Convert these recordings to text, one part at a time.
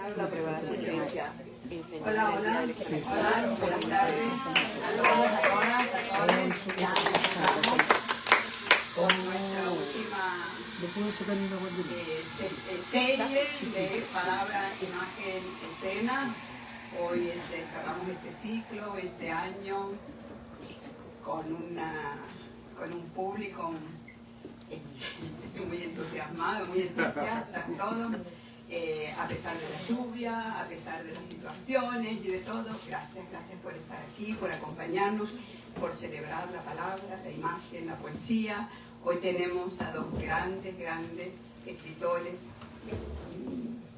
La prueba de asistencia. Hola, hola. Sí, sí. Hola, buenas tardes a todos, a todas, a todos. Ya empezamos con nuestra última serie de palabra, imagen, escena. Hoy cerramos este ciclo, este año, con un público muy entusiasmado, muy entusiasta, todo. A pesar de la lluvia, a pesar de las situaciones y de todo, gracias por estar aquí, por acompañarnos, por celebrar la palabra, la imagen, la poesía. Hoy tenemos a dos grandes escritores,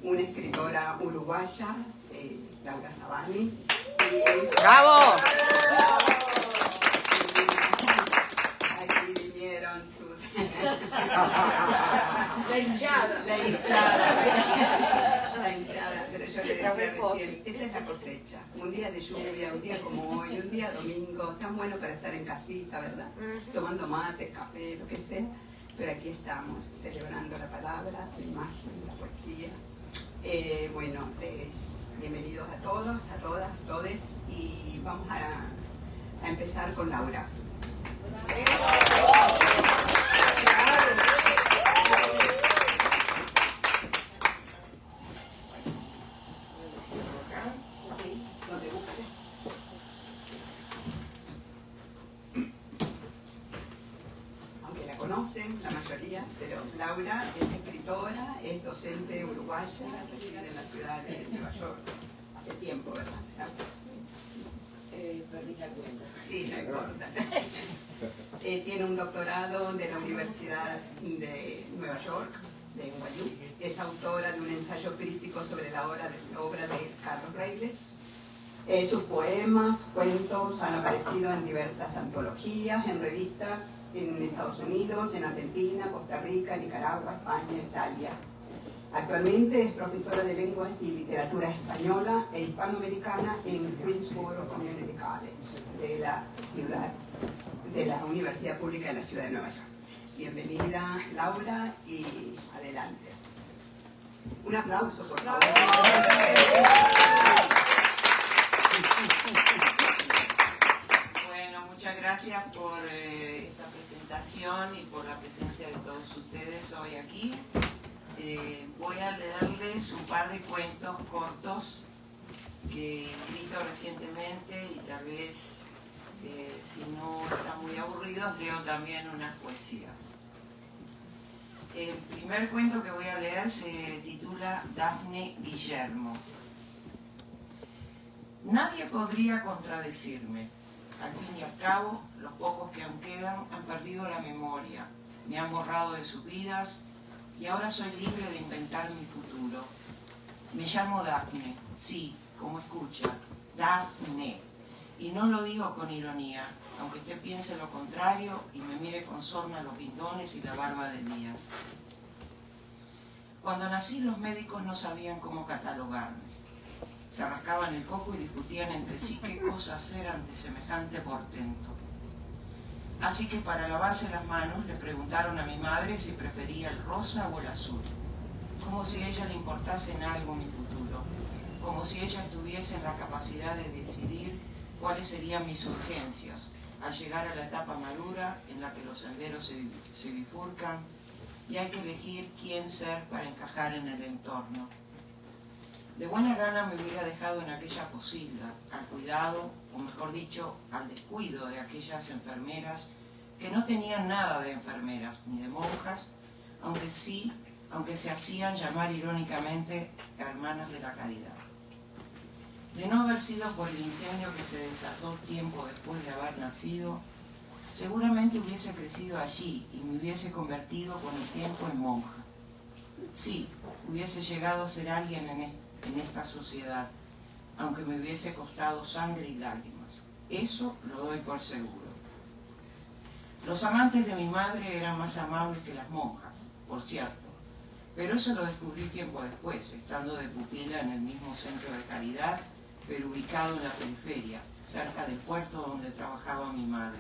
una escritora uruguaya, Laura Sabani. ¡Bravo! Aquí vinieron sus... La hinchada, pero yo le decía recién, esa es la cosecha. Un día de lluvia, un día como hoy, un día domingo, tan bueno para estar en casita, ¿verdad? Tomando mate, café, lo que sea. Pero aquí estamos, celebrando la palabra, la imagen, la poesía. Bueno, bienvenidos a todos, a todas, todes, y vamos a empezar con Laura. Aunque la conocen la mayoría, pero Laura es escritora, es docente uruguaya, reside en la ciudad de Nueva York hace tiempo, ¿verdad? perdí la cuenta. Sí, no importa. Tiene un doctorado de la Universidad de Nueva York, de NYU. Es autora de un ensayo crítico sobre la obra de Carlos Reyes. Sus poemas, cuentos han aparecido en diversas antologías, en revistas en Estados Unidos, en Argentina, Costa Rica, Nicaragua, España, Italia. Actualmente es profesora de Lengua y Literatura Española e Hispanoamericana en Queensboro Community College de la Universidad Pública de la Ciudad de Nueva York. Bienvenida, Laura, y adelante. Un aplauso, por favor. Bueno, muchas gracias por esa presentación y por la presencia de todos ustedes hoy aquí. Voy a leerles un par de cuentos cortos que he escrito recientemente y tal vez, si no están muy aburridos, leo también unas poesías. El primer cuento que voy a leer se titula Dafne Guillermo. Nadie podría contradecirme. Al fin y al cabo, los pocos que aún quedan han perdido la memoria, me han borrado de sus vidas y ahora soy libre de inventar mi futuro. Me llamo Dafne, sí, como escucha, Dafne. Y no lo digo con ironía, aunque usted piense lo contrario y me mire con sorna los guindones y la barba de Elías. Cuando nací, los médicos no sabían cómo catalogarme. Se rascaban el coco y discutían entre sí qué cosa hacer ante semejante portento. Así que para lavarse las manos le preguntaron a mi madre si prefería el rosa o el azul, como si a ella le importase en algo mi futuro, como si ella tuviese la capacidad de decidir cuáles serían mis urgencias al llegar a la etapa madura en la que los senderos se bifurcan y hay que elegir quién ser para encajar en el entorno. De buena gana me hubiera dejado en aquella posilga, al cuidado, o mejor dicho, al descuido de aquellas enfermeras que no tenían nada de enfermeras ni de monjas, aunque se hacían llamar irónicamente hermanas de la caridad. De no haber sido por el incendio que se desató tiempo después de haber nacido, seguramente hubiese crecido allí y me hubiese convertido con el tiempo en monja. Sí, hubiese llegado a ser alguien en esta sociedad, aunque me hubiese costado sangre y lágrimas. Eso lo doy por seguro. Los amantes de mi madre eran más amables que las monjas, por cierto, pero eso lo descubrí tiempo después, estando de pupila en el mismo centro de caridad, pero ubicado en la periferia, cerca del puerto donde trabajaba mi madre.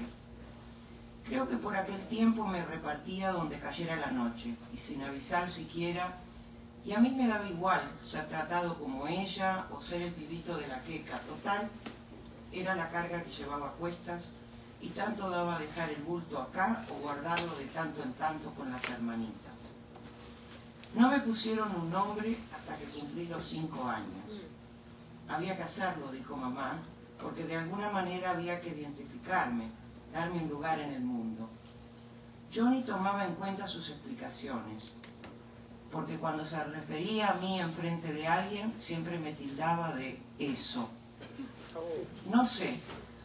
Creo que por aquel tiempo me repartía donde cayera la noche, y sin avisar siquiera, Y a mí me daba igual ser tratado como ella o ser el pibito de la queca. Total, era la carga que llevaba a cuestas y tanto daba dejar el bulto acá o guardarlo de tanto en tanto con las hermanitas. No me pusieron un nombre hasta que cumplí los 5 años. Había que hacerlo, dijo mamá, porque de alguna manera había que identificarme, darme un lugar en el mundo. Yo ni tomaba en cuenta sus explicaciones, porque cuando se refería a mí enfrente de alguien, siempre me tildaba de eso. No sé,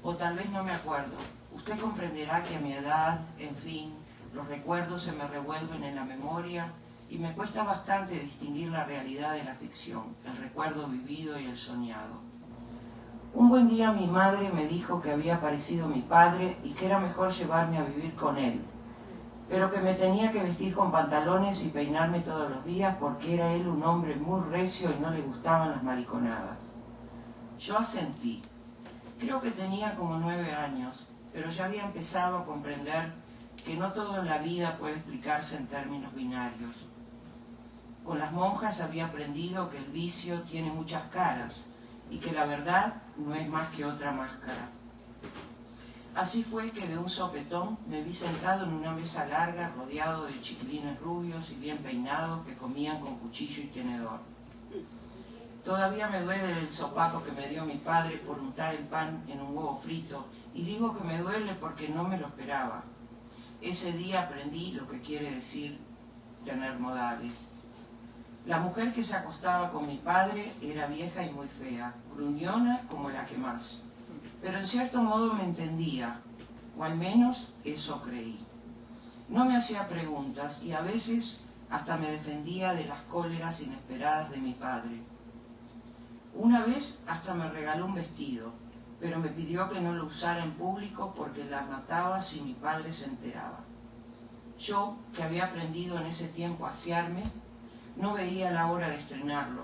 o tal vez no me acuerdo. Usted comprenderá que a mi edad, en fin, los recuerdos se me revuelven en la memoria y me cuesta bastante distinguir la realidad de la ficción, el recuerdo vivido y el soñado. Un buen día mi madre me dijo que había aparecido mi padre y que era mejor llevarme a vivir con él, pero que me tenía que vestir con pantalones y peinarme todos los días porque era él un hombre muy recio y no le gustaban las mariconadas. Yo asentí. Creo que tenía como 9 años, pero ya había empezado a comprender que no todo en la vida puede explicarse en términos binarios. Con las monjas había aprendido que el vicio tiene muchas caras y que la verdad no es más que otra máscara. Así fue que de un sopetón me vi sentado en una mesa larga rodeado de chiquilines rubios y bien peinados que comían con cuchillo y tenedor. Todavía me duele el sopapo que me dio mi padre por untar el pan en un huevo frito, y digo que me duele porque no me lo esperaba. Ese día aprendí lo que quiere decir tener modales. La mujer que se acostaba con mi padre era vieja y muy fea, gruñona como la que más. Pero en cierto modo me entendía, o al menos eso creí. No me hacía preguntas y a veces hasta me defendía de las cóleras inesperadas de mi padre. Una vez hasta me regaló un vestido, pero me pidió que no lo usara en público porque la mataba si mi padre se enteraba. Yo, que había aprendido en ese tiempo a asearme, no veía la hora de estrenarlo,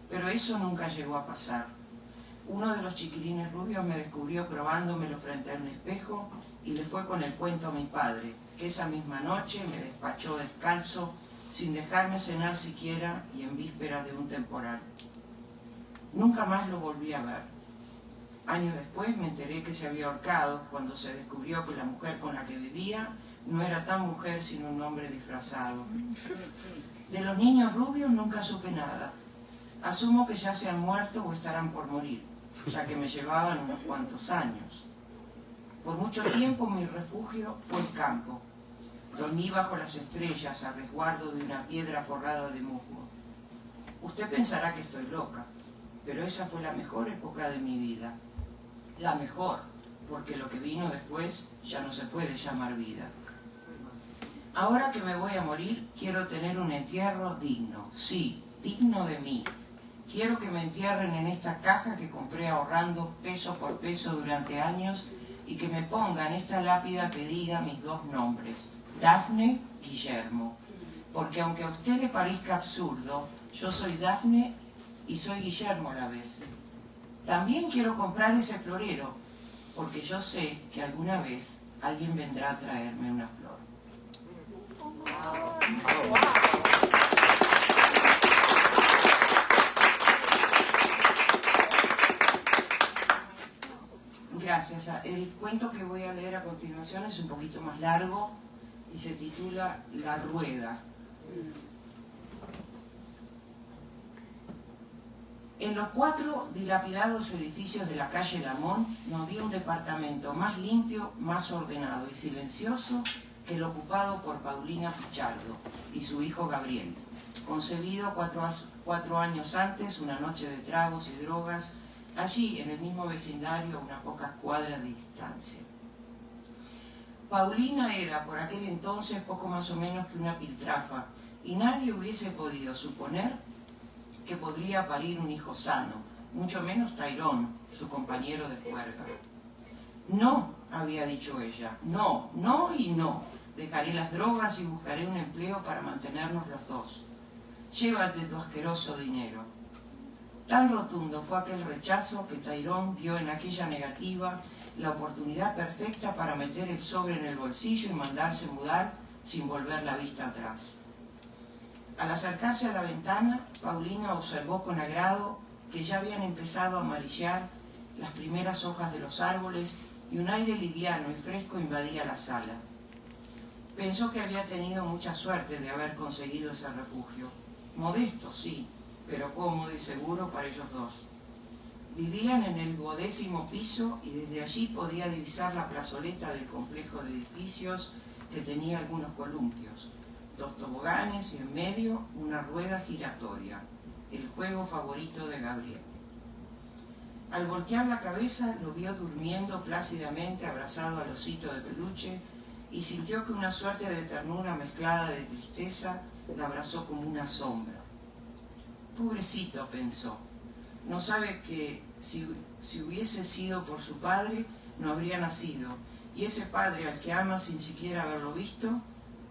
pero eso nunca llegó a pasar. Uno de los chiquilines rubios me descubrió probándomelo frente a un espejo y le fue con el cuento a mi padre, que esa misma noche me despachó descalzo, sin dejarme cenar siquiera y en vísperas de un temporal. Nunca más lo volví a ver. Años después me enteré que se había ahorcado cuando se descubrió que la mujer con la que vivía no era tan mujer sino un hombre disfrazado. De los niños rubios nunca supe nada. Asumo que ya se han muerto o estarán por morir, ya que me llevaban unos cuantos años. Por mucho tiempo mi refugio fue el campo. Dormí bajo las estrellas a resguardo de una piedra forrada de musgo. Usted pensará que estoy loca, pero esa fue la mejor época de mi vida. La mejor, porque lo que vino después ya no se puede llamar vida. Ahora que me voy a morir, quiero tener un entierro digno, sí, digno de mí. Quiero que me entierren en esta caja que compré ahorrando peso por peso durante años y que me pongan esta lápida que diga mis 2 nombres, Dafne, Guillermo. Porque aunque a usted le parezca absurdo, yo soy Dafne y soy Guillermo a la vez. También quiero comprar ese florero, porque yo sé que alguna vez alguien vendrá a traerme una flor. Gracias. El cuento que voy a leer a continuación es un poquito más largo y se titula La Rueda. En los 4 dilapidados edificios de la calle Lamont no había un departamento más limpio, más ordenado y silencioso que el ocupado por Paulina Pichardo y su hijo Gabriel, concebido 4 años antes, una noche de tragos y drogas, allí en el mismo vecindario a unas pocas cuadras de distancia. Paulina era por aquel entonces poco más o menos que una piltrafa y nadie hubiese podido suponer que podría parir un hijo sano, mucho menos Tairón, su compañero de juerga. No, había dicho ella, no, no y no. Dejaré las drogas y buscaré un empleo para mantenernos los 2. Llévate tu asqueroso dinero. Tan rotundo fue aquel rechazo que Tairón vio en aquella negativa la oportunidad perfecta para meter el sobre en el bolsillo y mandarse mudar sin volver la vista atrás. Al acercarse a la ventana, Paulina observó con agrado que ya habían empezado a amarillar las primeras hojas de los árboles y un aire liviano y fresco invadía la sala. Pensó que había tenido mucha suerte de haber conseguido ese refugio. Modesto, sí, pero cómodo y seguro para ellos dos. Vivían en el 12º piso y desde allí podía divisar la plazoleta del complejo de edificios que tenía algunos columpios, 2 toboganes y en medio una rueda giratoria, el juego favorito de Gabriel. Al voltear la cabeza lo vio durmiendo plácidamente abrazado al osito de peluche y sintió que una suerte de ternura mezclada de tristeza la abrazó como una sombra. Pobrecito, pensó, no sabe que si hubiese sido por su padre no habría nacido, y ese padre al que ama sin siquiera haberlo visto,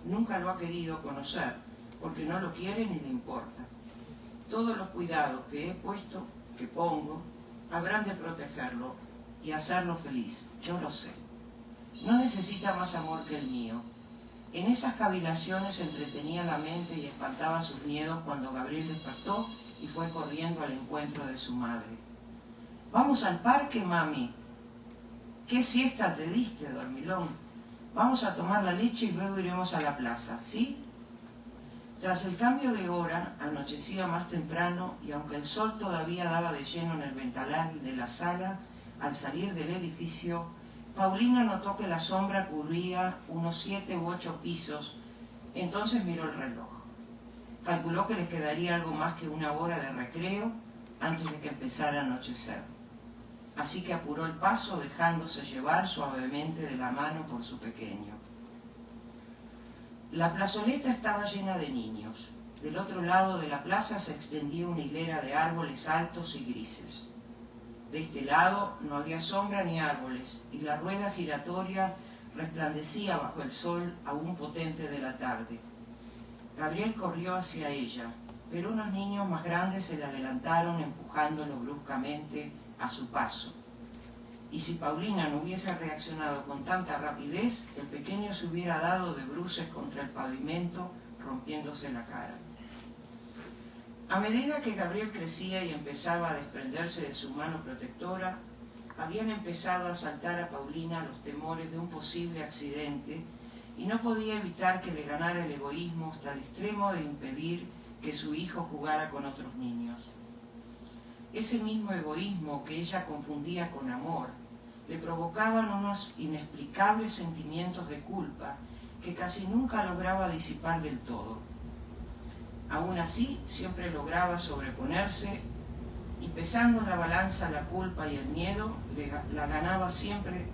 nunca lo ha querido conocer, porque no lo quiere ni le importa. Todos los cuidados que he puesto, que pongo, habrán de protegerlo y hacerlo feliz, yo lo sé. No necesita más amor que el mío. En esas cavilaciones entretenía la mente y espantaba sus miedos cuando Gabriel despertó y fue corriendo al encuentro de su madre. «Vamos al parque, mami». «¿Qué siesta te diste, dormilón? Vamos a tomar la leche y luego iremos a la plaza, ¿sí?» Tras el cambio de hora, anochecía más temprano y aunque el sol todavía daba de lleno en el ventanal de la sala, al salir del edificio, Paulina notó que la sombra cubría unos 7 u 8 pisos, entonces miró el reloj. Calculó que les quedaría algo más que 1 hora de recreo antes de que empezara a anochecer. Así que apuró el paso dejándose llevar suavemente de la mano por su pequeño. La plazoleta estaba llena de niños. Del otro lado de la plaza se extendía una hilera de árboles altos y grises. De este lado no había sombra ni árboles, y la rueda giratoria resplandecía bajo el sol aún potente de la tarde. Gabriel corrió hacia ella, pero unos niños más grandes se le adelantaron empujándolo bruscamente a su paso. Y si Paulina no hubiese reaccionado con tanta rapidez, el pequeño se hubiera dado de bruces contra el pavimento, rompiéndose la cara. A medida que Gabriel crecía y empezaba a desprenderse de su mano protectora, habían empezado a asaltar a Paulina los temores de un posible accidente y no podía evitar que le ganara el egoísmo hasta el extremo de impedir que su hijo jugara con otros niños. Ese mismo egoísmo que ella confundía con amor, le provocaban unos inexplicables sentimientos de culpa que casi nunca lograba disipar del todo. Aún así, siempre lograba sobreponerse y pesando en la balanza la culpa y el miedo, la ganaba siempre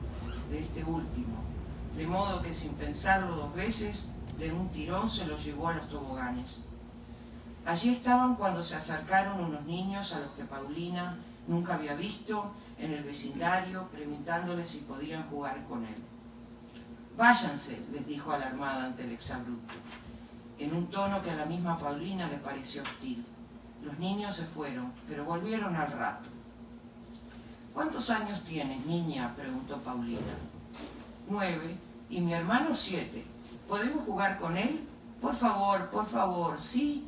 de este último, de modo que sin pensarlo 2 veces, de un tirón se los llevó a los toboganes. Allí estaban cuando se acercaron unos niños a los que Paulina nunca había visto en el vecindario, preguntándoles si podían jugar con él. «Váyanse», les dijo alarmada ante el exabrupto, en un tono que a la misma Paulina le pareció hostil. Los niños se fueron, pero volvieron al rato. «¿Cuántos años tienes, niña?», preguntó Paulina. «9, y mi hermano 7. ¿Podemos jugar con él? Por favor, ¿sí?».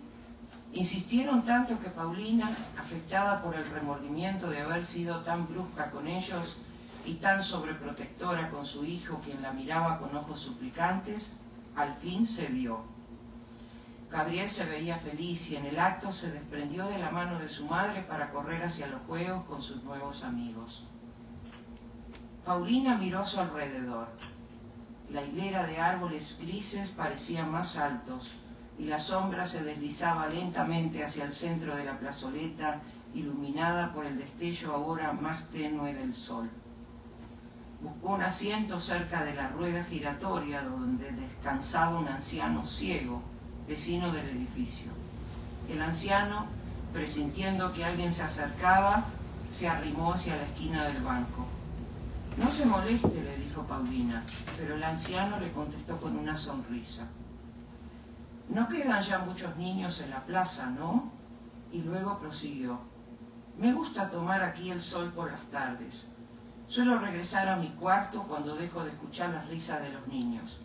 Insistieron tanto que Paulina, afectada por el remordimiento de haber sido tan brusca con ellos y tan sobreprotectora con su hijo, quien la miraba con ojos suplicantes, al fin cedió. Gabriel se veía feliz y en el acto se desprendió de la mano de su madre para correr hacia los juegos con sus nuevos amigos. Paulina miró a su alrededor. La hilera de árboles grises parecía más altos y la sombra se deslizaba lentamente hacia el centro de la plazoleta, iluminada por el destello ahora más tenue del sol. Buscó un asiento cerca de la rueda giratoria donde descansaba un anciano ciego, vecino del edificio. El anciano, presintiendo que alguien se acercaba, se arrimó hacia la esquina del banco. «No se moleste», le dijo Paulina, pero el anciano le contestó con una sonrisa. «No quedan ya muchos niños en la plaza, ¿no?». Y luego prosiguió. «Me gusta tomar aquí el sol por las tardes. Suelo regresar a mi cuarto cuando dejo de escuchar las risas de los niños.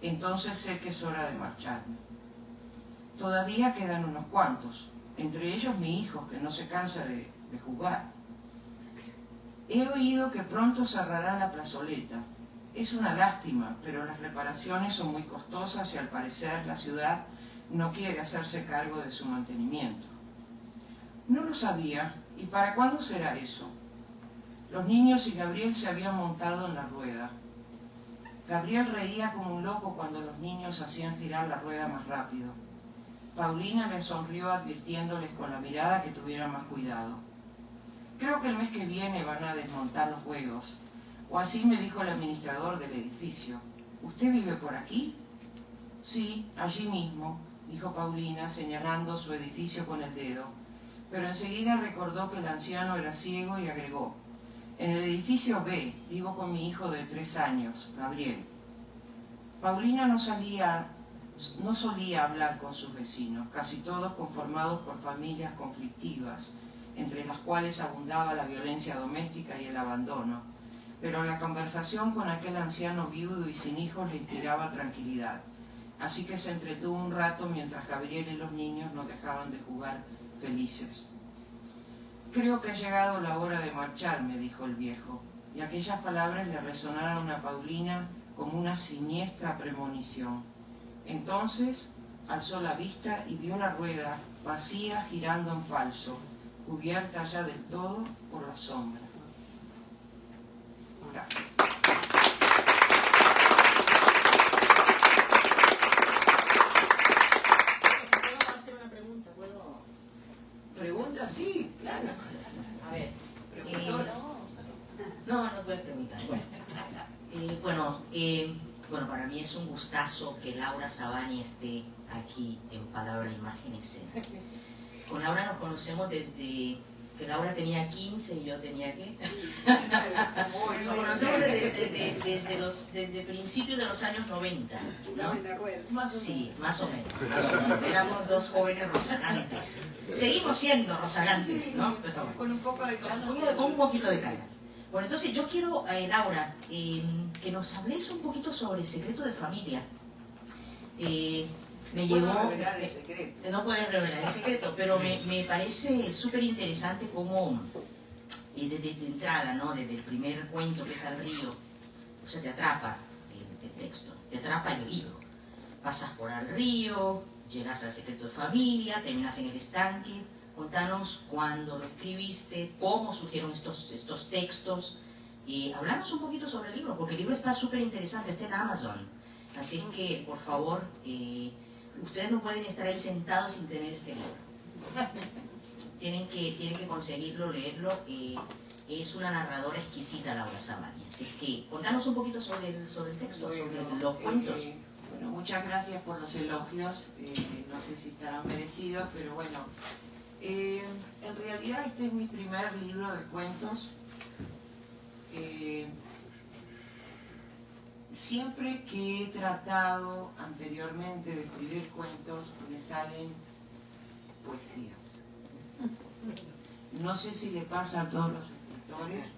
Entonces sé que es hora de marcharme». todavía quedan unos cuantos, entre ellos mi hijo, que no se cansa de jugar. He oído que pronto cerrarán la plazoleta. Es una lástima, pero las reparaciones son muy costosas y al parecer la ciudad no quiere hacerse cargo de su mantenimiento. No lo sabía. ¿Y para cuándo será eso? Los niños y Gabriel se habían montado en la rueda. Gabriel reía como un loco cuando los niños hacían girar la rueda más rápido. Paulina les sonrió advirtiéndoles con la mirada que tuvieran más cuidado. Creo que el mes que viene van a desmontar los juegos, o así me dijo el administrador del edificio. ¿Usted vive por aquí? Sí, allí mismo, dijo Paulina señalando su edificio con el dedo, pero enseguida recordó que el anciano era ciego y agregó: en el edificio B, vivo con mi hijo de 3 años, Gabriel. Paulina no solía hablar con sus vecinos, casi todos conformados por familias conflictivas, entre las cuales abundaba la violencia doméstica y el abandono, pero la conversación con aquel anciano viudo y sin hijos le inspiraba tranquilidad, así que se entretuvo un rato mientras Gabriel y los niños no dejaban de jugar felices. Creo que ha llegado la hora de marcharme, dijo el viejo, y aquellas palabras le resonaron a Paulina como una siniestra premonición. Entonces alzó la vista y vio la rueda vacía girando en falso, cubierta ya del todo por la sombra. Gracias. ¿Puedo hacer una pregunta? ¿Puedo? ¿Pregunta? Sí, claro. A ver. No. No puedes preguntar. Bueno, para mí es un gustazo que Laura Sabani esté aquí en Palabra, Imagen, Escena. Con Laura nos conocemos desde que Laura tenía 15 y yo tenía ¿qué? Nos conocemos desde principios de los años 90, ¿no? Sí, más o menos. Éramos dos jóvenes rozagantes. Seguimos siendo rozagantes, ¿no? Con un poco de calma. Con un poquito de canas. Bueno, entonces yo quiero, Laura, que nos hables un poquito sobre el secreto de familia. Me llegó... ¿Puedo revelar el secreto? No puedes revelar el secreto, pero me parece súper interesante cómo, desde entrada, ¿no? Desde el primer cuento que es Al río, o sea, te atrapa el texto, te atrapa el libro. Pasas por Al río, llegas al secreto de familia, terminas en el estanque. Contanos cuándo lo escribiste, cómo surgieron estos textos. Hablamos un poquito sobre el libro, porque el libro está súper interesante, está en Amazon. Así que, por favor, ustedes no pueden estar ahí sentados sin tener este libro. Tienen que conseguirlo, leerlo. Es una narradora exquisita, Laura Sabani. Así que, contanos un poquito sobre el texto, sobre los cuentos. Bueno, muchas gracias por los elogios. No sé si estarán merecidos, pero bueno. En realidad este es mi primer libro de cuentos. Siempre que he tratado anteriormente de escribir cuentos, me salen poesías. No sé si le pasa a todos los escritores,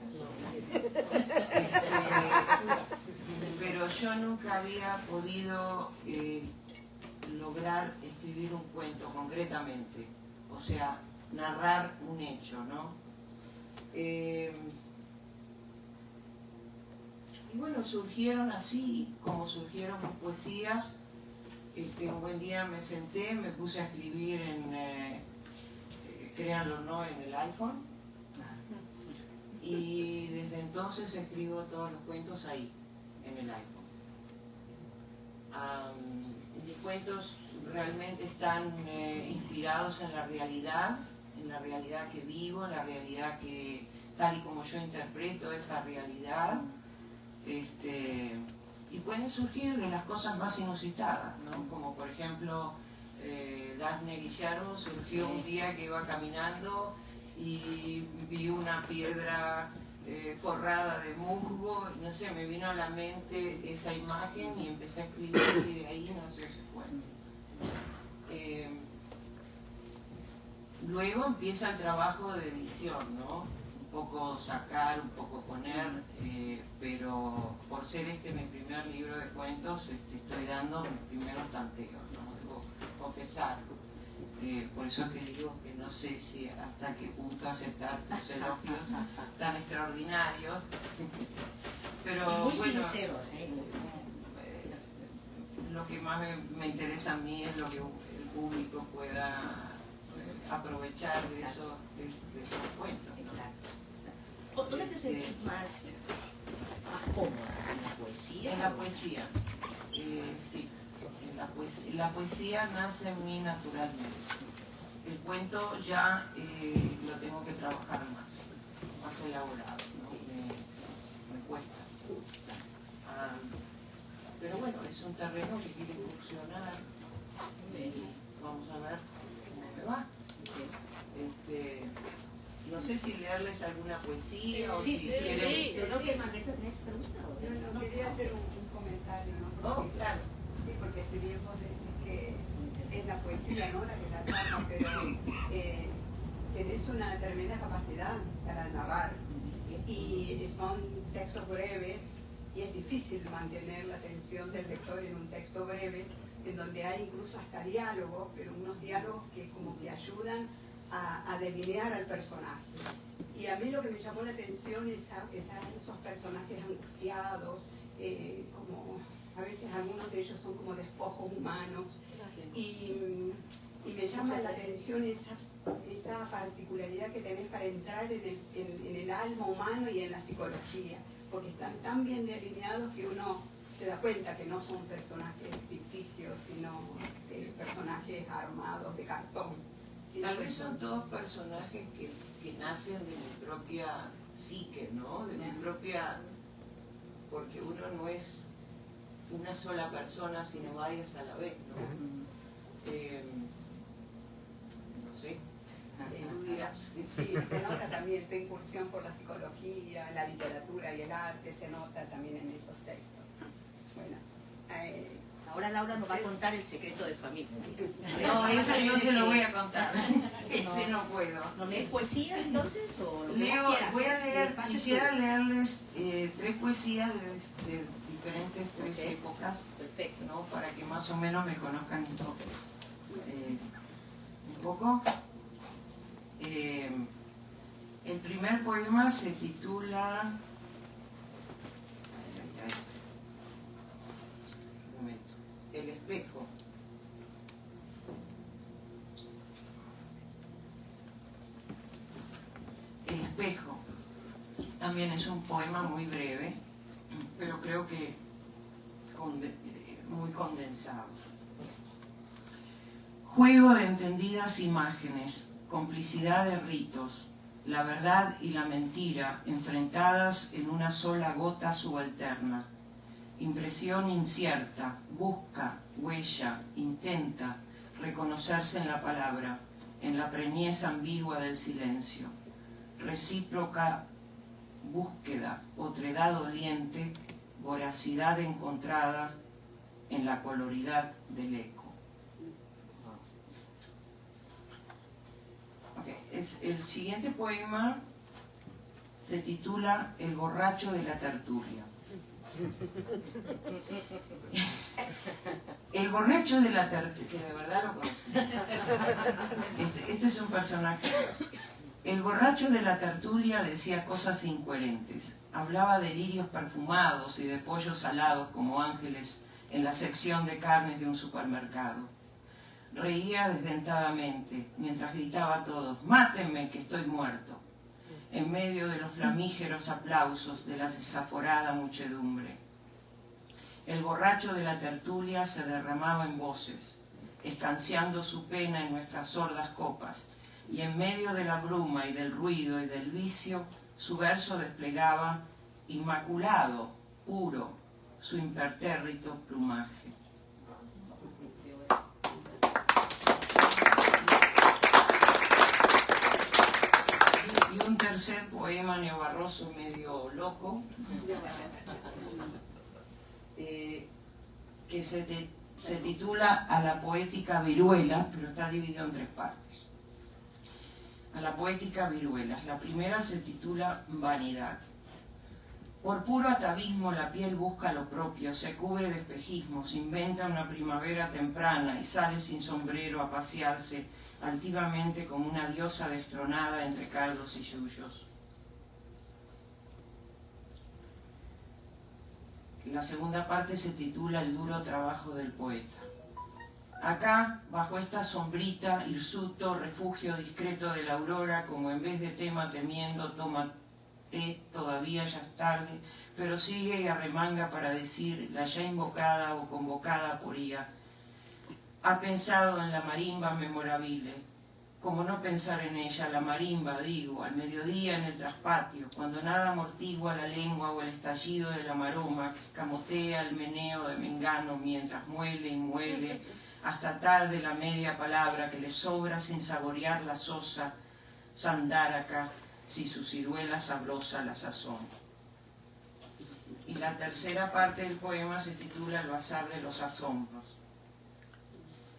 pero yo nunca había podido lograr escribir un cuento concretamente. O sea, narrar un hecho, ¿no? Y bueno, surgieron así, como surgieron mis poesías. Un buen día me senté, me puse a escribir créanlo o no, en el iPhone. Y desde entonces escribo todos los cuentos ahí, en el iPhone. Mis cuentos realmente están inspirados en la realidad que vivo, en la realidad que, tal y como yo interpreto esa realidad, y pueden surgir de las cosas más inusitadas, ¿no? Como por ejemplo, Daphne Guillaro surgió un día que iba caminando y vi una piedra forrada de musgo, y no sé, me vino a la mente esa imagen y empecé a escribir y de ahí nació ese cuento. Luego empieza el trabajo de edición, ¿no? Un poco sacar, un poco poner, pero por ser mi primer libro de cuentos, estoy dando mis primeros tanteos, ¿no? Debo confesar. Por eso es que digo que no sé si hasta qué punto aceptar tus elogios tan extraordinarios. Pero Muy bueno, sinceros, lo que más me interesa a mí es lo que el público pueda aprovechar de esos cuentos, ¿no? Exacto. ¿Dónde te sentís más cómoda? ¿En la poesía? En la poesía, sí. La poesía nace en mí naturalmente. El cuento ya lo tengo que trabajar más elaborado, ¿no? Me cuesta. Pero bueno, es un terreno que quiere funcionar. Vamos a ver cómo me va. No sé si leerles alguna poesía o si quieren... Yo creo que Margarita tenés pregunta. No, quería hacer un comentario, ¿no? Oh, claro. Sí, porque si bien vos decís que es la poesía, ¿no?, la que la trata, pero tenés una tremenda capacidad para narrar y son textos breves y es difícil mantener la atención del lector en un texto breve en donde hay incluso hasta diálogos, pero unos diálogos que como que ayudan a delinear al personaje. Y a mí lo que me llamó la atención es esos personajes angustiados, como a veces algunos de ellos son como despojos humanos, y me llama la atención esa particularidad que tenés para entrar en el alma humano y en la psicología, porque están tan bien delineados que uno se da cuenta que no son personajes ficticios, sino personajes armados de cartón. Tal vez son todos personajes que nacen de mi propia psique, ¿no? De mi propia... Porque uno no es una sola persona, sino varias a la vez, ¿no? No sé, tú dirás. Sí, se nota también esta incursión por la psicología, la literatura y el arte, se nota también en esos textos. Bueno, Ahora Laura nos va a contar el secreto de familia. No, ese no se lo voy a contar. Ese no puedo. ¿No lees poesía entonces? O lo que Leo, vos quieras? voy a leer, Pase quisiera tú. leerles 3 poesías de diferentes 3 Ok. épocas, Perfecto. ¿no? Para que más o menos me conozcan un poco. El primer poema se titula... Un momento. El espejo. El espejo. También es un poema muy breve, pero creo que muy condensado. Juego de entendidas imágenes, complicidad de ritos, la verdad y la mentira enfrentadas en una sola gota subalterna. Impresión incierta, busca, huella, intenta reconocerse en la palabra, en la preñez ambigua del silencio. Recíproca búsqueda, otredad doliente, voracidad encontrada en la coloridad del eco. El siguiente poema se titula El borracho de la tertulia. El borracho de la tertulia, que de verdad lo conocí. Este es un personaje. El borracho de la tertulia decía cosas incoherentes. Hablaba de lirios perfumados y de pollos salados como ángeles en la sección de carnes de un supermercado. Reía desdentadamente mientras gritaba a todos: «¡Mátenme, que estoy muerto!», en medio de los flamígeros aplausos de la desaforada muchedumbre. El borracho de la tertulia se derramaba en voces, escanciando su pena en nuestras sordas copas, y en medio de la bruma y del ruido y del vicio, su verso desplegaba, inmaculado, puro, su impertérrito plumaje. Y un tercer poema neobarroso medio loco, que se titula A la poética viruela, pero está dividido en 3 partes. A la poética viruelas. La primera se titula Vanidad. Por puro atavismo la piel busca lo propio, se cubre de espejismos, inventa una primavera temprana y sale sin sombrero a pasearse altivamente como una diosa destronada entre cardos y yuyos. La segunda parte se titula El duro trabajo del poeta. Acá, bajo esta sombrita, hirsuto, refugio discreto de la aurora, como en vez de tema temiendo, toma té, todavía ya es tarde, pero sigue y arremanga para decir, la ya invocada o convocada por ella, ha pensado en la marimba memorabile. Como no pensar en ella, la marimba, digo, al mediodía en el traspatio, cuando nada amortigua la lengua o el estallido de la maroma que escamotea el meneo de Mengano mientras muele y muele, hasta tarde la media palabra que le sobra sin saborear la sosa sandáraca, si su ciruela sabrosa la sazón. Y la tercera parte del poema se titula El bazar de los asombros.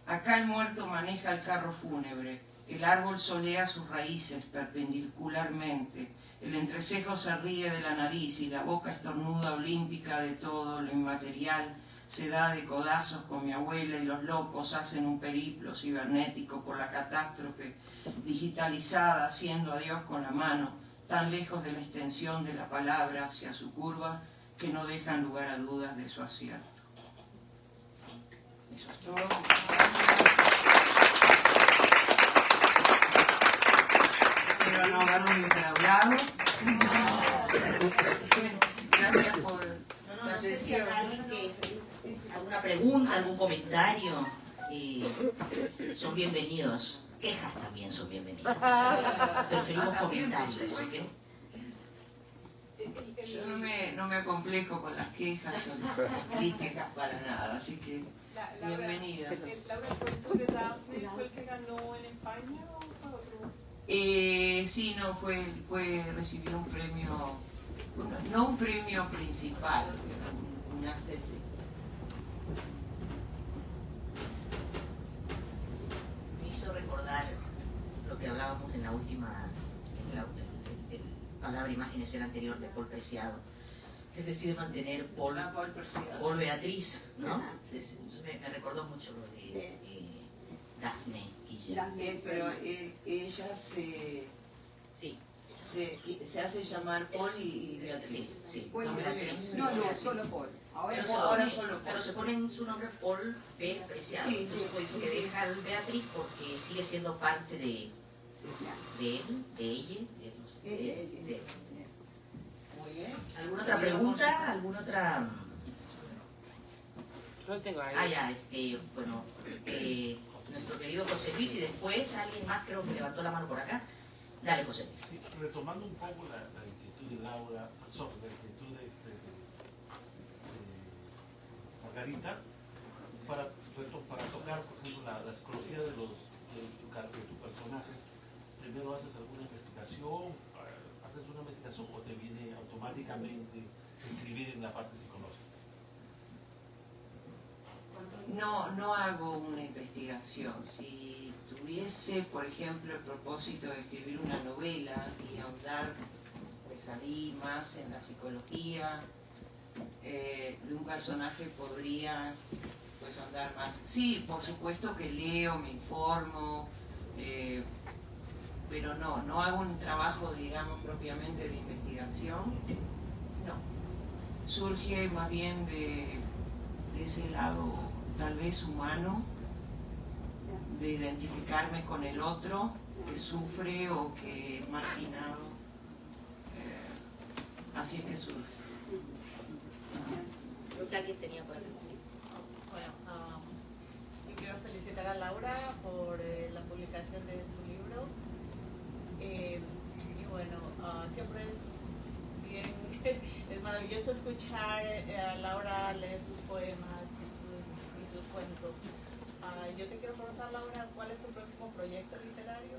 Acá el muerto maneja el carro fúnebre, el árbol solea sus raíces perpendicularmente, el entrecejo se ríe de la nariz y la boca estornuda olímpica de todo lo inmaterial, se da de codazos con mi abuela y los locos hacen un periplo cibernético por la catástrofe digitalizada, haciendo a Dios con la mano, tan lejos de la extensión de la palabra hacia su curva que no dejan lugar a dudas de su acierto. Eso es todo. Gracias. Espero no habernos defraudado. Gracias por la No sé si atención. habrá alguien alguna pregunta, algún comentario. Son bienvenidos. Quejas también son bienvenidas. Preferimos comentarios, ¿ok? Yo no me acomplejo con las quejas o las críticas para nada, así que bienvenida. ¿Laura, el cuento de Daphne fue el que ganó en España o fue otro? Sí, no, recibió un premio, no un premio principal, una CC. Me hizo recordar lo que hablábamos en la última palabra, imagen, escena anterior de Paul Preciado, que decide mantener Paul Beatriz, ¿no? Me recordó mucho lo de Daphne Guillén. Pero ella se hace llamar Paul y Beatriz. Sí, Paul y Beatriz. No, solo Paul. Pero se pone en su nombre Paul B. Preciado. Sí, Entonces puede decir que deja al Beatriz porque sigue siendo parte de él, de ella, de él. Muy bien. ¿Alguna otra pregunta? ¿Alguna otra? Yo tengo ahí. Ya, bueno, nuestro querido José Luis y después alguien más creo que levantó la mano por acá. Dale, José Luis. Sí, retomando un poco la inquietud de Laura, sobre la inquietud de Margarita, para tocar, por ejemplo, la psicología de tu personaje, primero haces alguna investigación, o te viene automáticamente escribir en la parte psicológica. No hago una investigación. Si tuviese, por ejemplo, el propósito de escribir una novela y ahondar pues ahí más en la psicología de un personaje, podría pues ahondar más. Sí, por supuesto que leo, me informo, pero no hago un trabajo, digamos, propiamente de investigación. No. Surge más bien de ese lado tal vez humano, de identificarme con el otro que sufre o que es marginado. Así es que surge. Creo que alguien tenía por aquí. Bueno, yo quiero felicitar a Laura por la publicación de su libro. Y bueno, siempre es bien, es maravilloso escuchar a Laura leer sus poemas y sus cuentos. Yo te quiero preguntar, Laura, ¿cuál es tu próximo proyecto literario?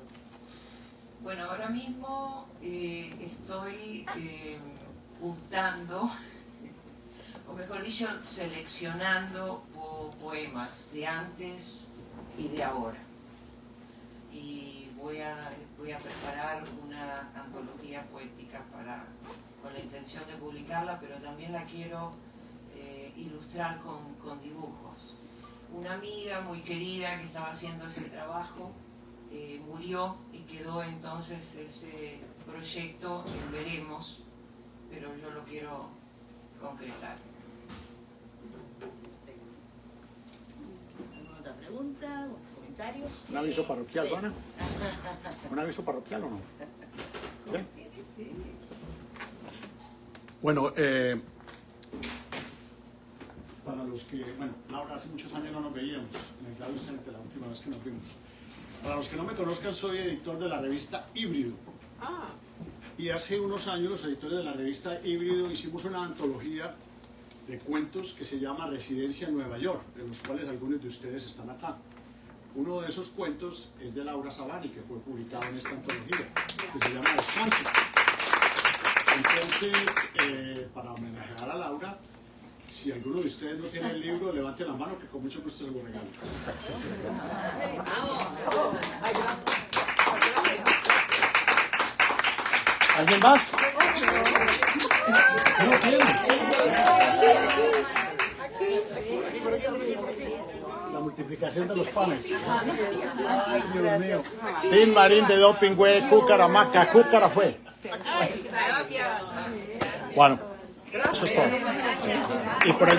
Bueno, ahora mismo estoy juntando, o mejor dicho, seleccionando poemas de antes y de ahora. Y voy a preparar una antología poética con la intención de publicarla, pero también la quiero ilustrar con dibujos. Una amiga muy querida que estaba haciendo ese trabajo murió y quedó entonces ese proyecto en veremos, pero yo lo quiero concretar. ¿Alguna otra pregunta? ¿Comentarios? ¿Un aviso parroquial, Juana? ¿Un aviso parroquial o no? ¿Sí? Bueno, para los que, bueno, Laura, hace muchos años no nos veíamos en el Claudio Center, la última vez que nos vimos. Para los que no me conozcan, soy editor de la revista Híbrido. Y hace unos años los editores de la revista Híbrido hicimos una antología de cuentos que se llama Residencia en Nueva York, de los cuales algunos de ustedes están acá. Uno de esos cuentos es de Laura Sabani, que fue publicado en esta antología, que se llama Descanso. Entonces, para homenajear a Laura, si alguno de ustedes no tiene el libro, levante la mano, que con mucho gusto se lo regalo. ¿Alguien más? ¿No tiene? La multiplicación de los panes. Ay, Dios mío. Tin Marín de Dopingüe, Cúcara Maca, Cúcara fue. Gracias. Bueno, eso es todo. Y por el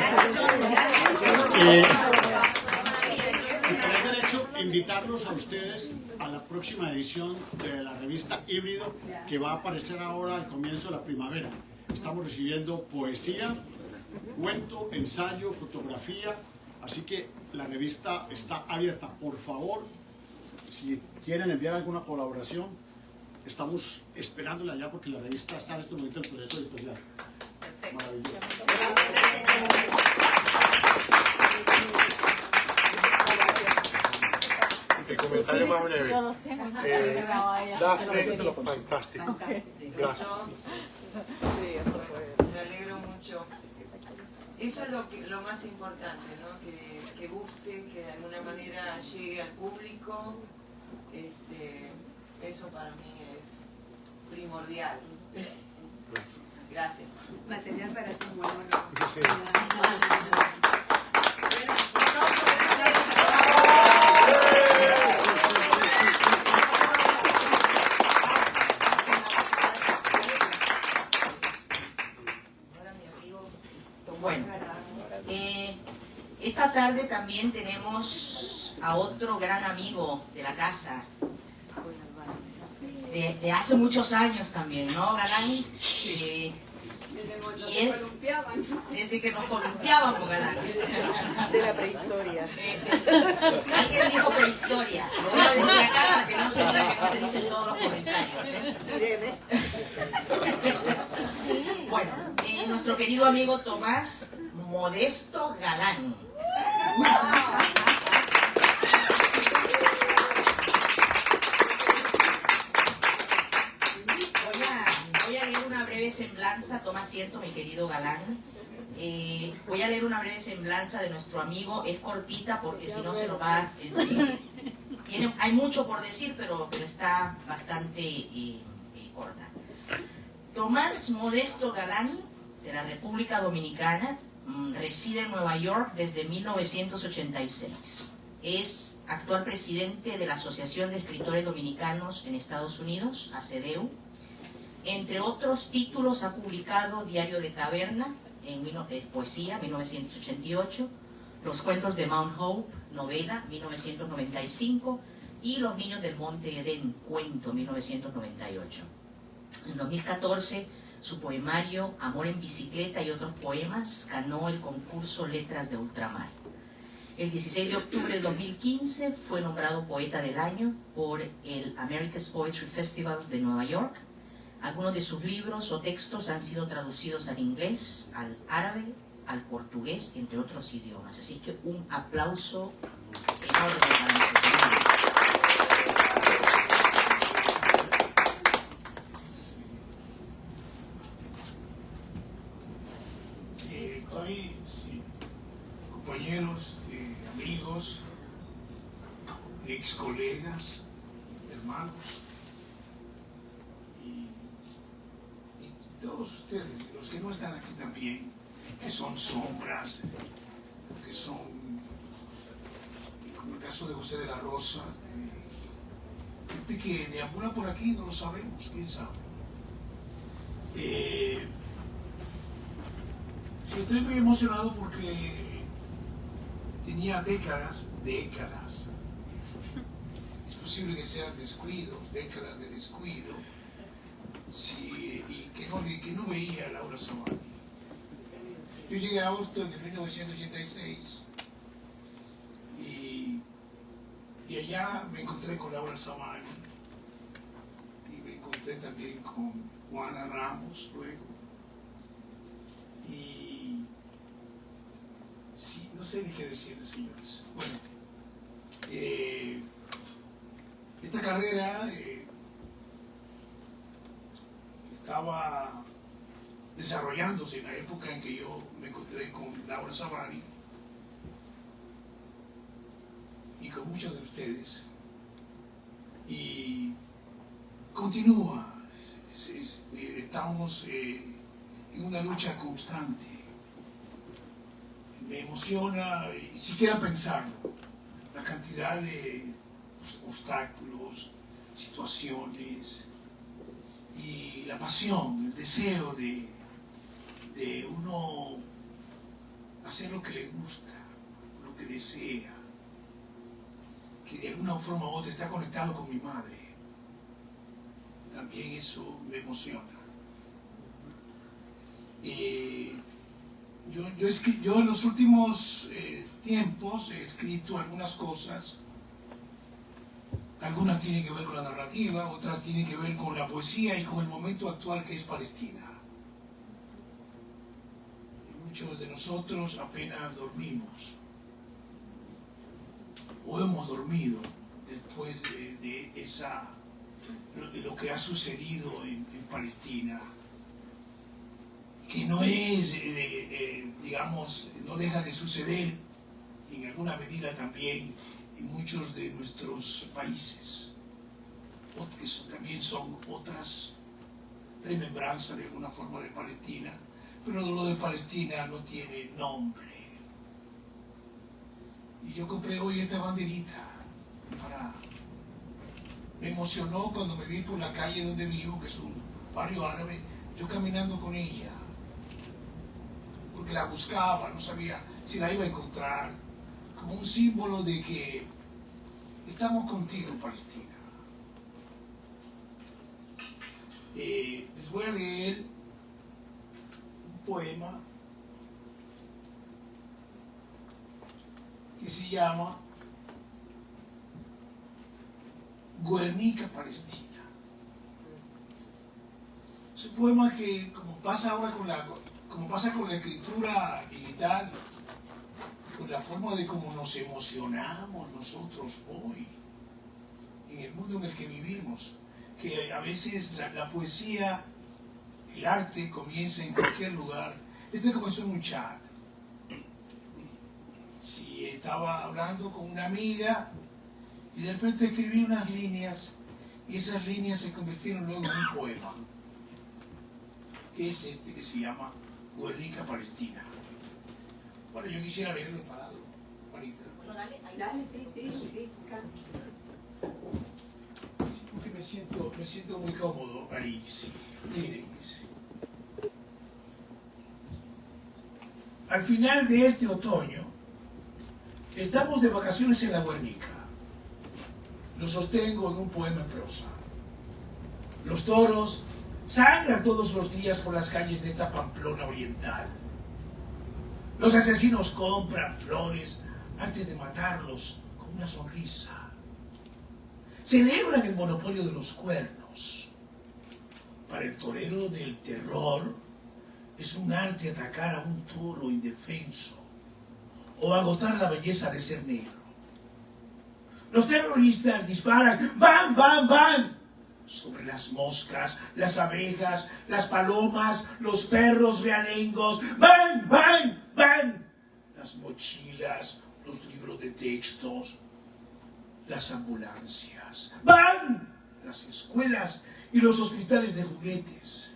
derecho, invitarlos a ustedes a la próxima edición de la revista Híbrido, que va a aparecer ahora al comienzo de la primavera. Estamos recibiendo poesía, cuento, ensayo, fotografía, así que la revista está abierta. Por favor, si quieren enviar alguna colaboración, estamos esperándola ya, porque la revista está en este momento en proceso editorial. Maravilloso. El comentario más breve. Dafne, fantástico. Gracias. Me alegro mucho. Eso es lo más importante, ¿no? Que guste, que de alguna manera llegue al público. Eso para mí es primordial. Gracias. Material para tu monólogo. Sí. Bueno, esta tarde también tenemos a otro gran amigo de la casa, de hace muchos años también, ¿no, Galán? Y es desde que nos columpiábamos, Galán. De la prehistoria. Alguien dijo prehistoria. Lo voy a decir acá para que no se diga que no se dicen todos los comentarios, ¿eh? Bueno, nuestro querido amigo Tomás Modesto Galán. Voy a leer una breve semblanza, toma asiento mi querido Galán. Voy a leer una breve semblanza de nuestro amigo, es cortita porque si no se lo va a... hay mucho por decir, pero está bastante corta. Tomás Modesto Galán, de la República Dominicana, reside en Nueva York desde 1986. Es actual presidente de la Asociación de Escritores Dominicanos en Estados Unidos, ACDEU. Entre otros títulos ha publicado Diario de Taberna, poesía, 1988, Los Cuentos de Mount Hope, novela, 1995, y Los Niños del Monte Edén, cuento, 1998. En 2014, su poemario Amor en Bicicleta y otros poemas ganó el concurso Letras de Ultramar. El 16 de octubre del 2015 fue nombrado Poeta del Año por el America's Poetry Festival de Nueva York. Algunos de sus libros o textos han sido traducidos al inglés, al árabe, al portugués, entre otros idiomas. Así que un aplauso enorme para nuestro querido. Sí, compañeros, amigos, ex colegas, hermanos y todos ustedes, los que no están aquí también, que son sombras, que son, como el caso de José de la Rosa, gente que deambula por aquí no lo sabemos, quién sabe. Sí, estoy muy emocionado porque tenía décadas, es posible que sean descuidos, décadas de descuido, sí, y que no veía a Laura Sabani. Yo llegué a Austin en 1986 y allá me encontré con Laura Sabani y me encontré también con Juana Ramos luego. Y sí, no sé ni qué decirles, señores. Bueno, esta carrera estaba desarrollándose en la época en que yo me encontré con Laura Sabani y con muchos de ustedes, y continúa. Estamos en una lucha constante. Me emociona siquiera pensarlo, la cantidad de obstáculos, situaciones y la pasión, el deseo de uno hacer lo que le gusta, lo que desea, que de alguna forma u otra está conectado con mi madre. También eso me emociona. Yo en los últimos tiempos he escrito algunas cosas. Algunas tienen que ver con la narrativa, otras tienen que ver con la poesía y con el momento actual que es Palestina. Y muchos de nosotros apenas dormimos, o hemos dormido después de lo que ha sucedido en Palestina, que no es, digamos, no deja de suceder en alguna medida también en muchos de nuestros países, que también son otras remembranzas de alguna forma de Palestina, pero lo de Palestina no tiene nombre. Y yo compré hoy esta banderita me emocionó cuando me vi por la calle donde vivo, que es un barrio árabe, yo caminando con ella, porque la buscaba, no sabía si la iba a encontrar, como un símbolo de que estamos contigo, Palestina. Les voy a leer un poema que se llama Guernica, Palestina. Es un poema que, como pasa ahora con la escritura digital, con la forma de cómo nos emocionamos nosotros hoy, en el mundo en el que vivimos, que a veces la poesía, el arte comienza en cualquier lugar. Este comenzó en un chat. Si estaba hablando con una amiga y de repente escribí unas líneas y esas líneas se convirtieron luego en un poema, que es este que se llama Guernica, Palestina. Bueno, yo quisiera leerlo parado, Juanita. Bueno, dale, sí, Porque me siento muy cómodo ahí, sí. Miren, al final de este otoño, estamos de vacaciones en la Guernica. Lo sostengo en un poema en prosa. Los toros sangran todos los días por las calles de esta Pamplona oriental. Los asesinos compran flores antes de matarlos con una sonrisa. Celebran el monopolio de los cuernos. Para el torero del terror es un arte atacar a un toro indefenso o agotar la belleza de ser negro. Los terroristas disparan ¡bam, bam, bam! Sobre las moscas, las abejas, las palomas, los perros realengos. ¡Bam, bam, bam! Las mochilas, los libros de textos, las ambulancias. ¡Bam! Las escuelas y los hospitales de juguetes.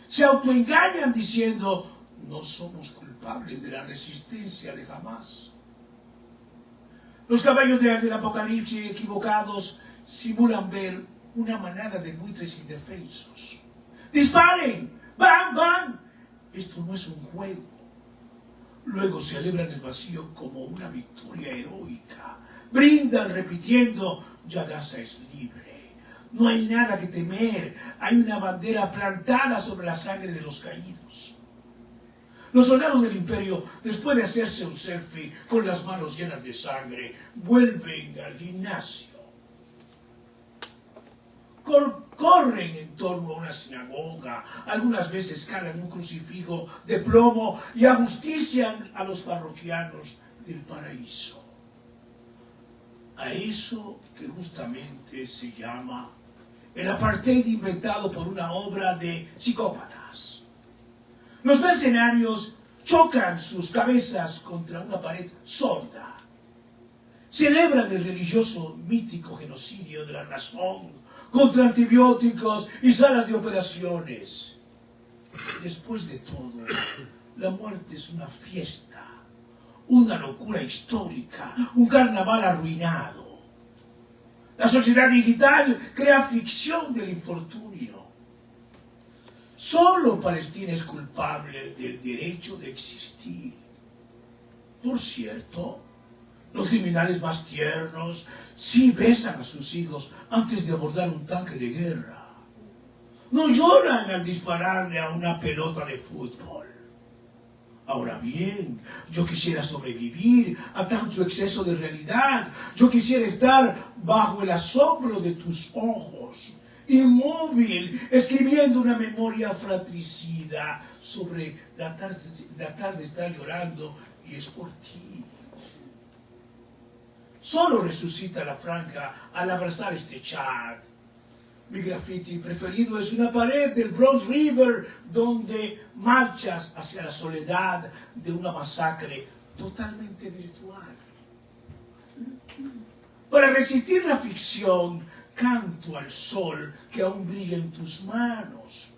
Se autoengañan diciendo, no somos culpables de la resistencia de Hamás. Los caballos del Apocalipsis equivocados simulan ver una manada de buitres indefensos. ¡Disparen! ¡Bam, bam! Esto no es un juego. Luego celebran el vacío como una victoria heroica. Brindan repitiendo, ya Gaza es libre. No hay nada que temer. Hay una bandera plantada sobre la sangre de los caídos. Los soldados del imperio, después de hacerse un selfie con las manos llenas de sangre, vuelven al gimnasio. Corren en torno a una sinagoga, algunas veces cargan un crucifijo de plomo y ajustician a los parroquianos del paraíso. A eso que justamente se llama el apartheid inventado por una obra de psicópatas. Los mercenarios chocan sus cabezas contra una pared sorda. Celebran el religioso mítico genocidio de la razón contra antibióticos y salas de operaciones. Después de todo, la muerte es una fiesta, una locura histórica, un carnaval arruinado. La sociedad digital crea ficción del infortunio. Solo Palestina es culpable del derecho de existir. Por cierto, los criminales más tiernos sí besan a sus hijos antes de abordar un tanque de guerra. No lloran al dispararle a una pelota de fútbol. Ahora bien, yo quisiera sobrevivir a tanto exceso de realidad. Yo quisiera estar bajo el asombro de tus ojos, inmóvil, escribiendo una memoria fratricida sobre la tarde está llorando y es por ti. Solo resucita la franja al abrazar este chat. Mi graffiti preferido es una pared del Bronx River donde marchas hacia la soledad de una masacre totalmente virtual. Para resistir la ficción, canto al sol que aún brilla en tus manos.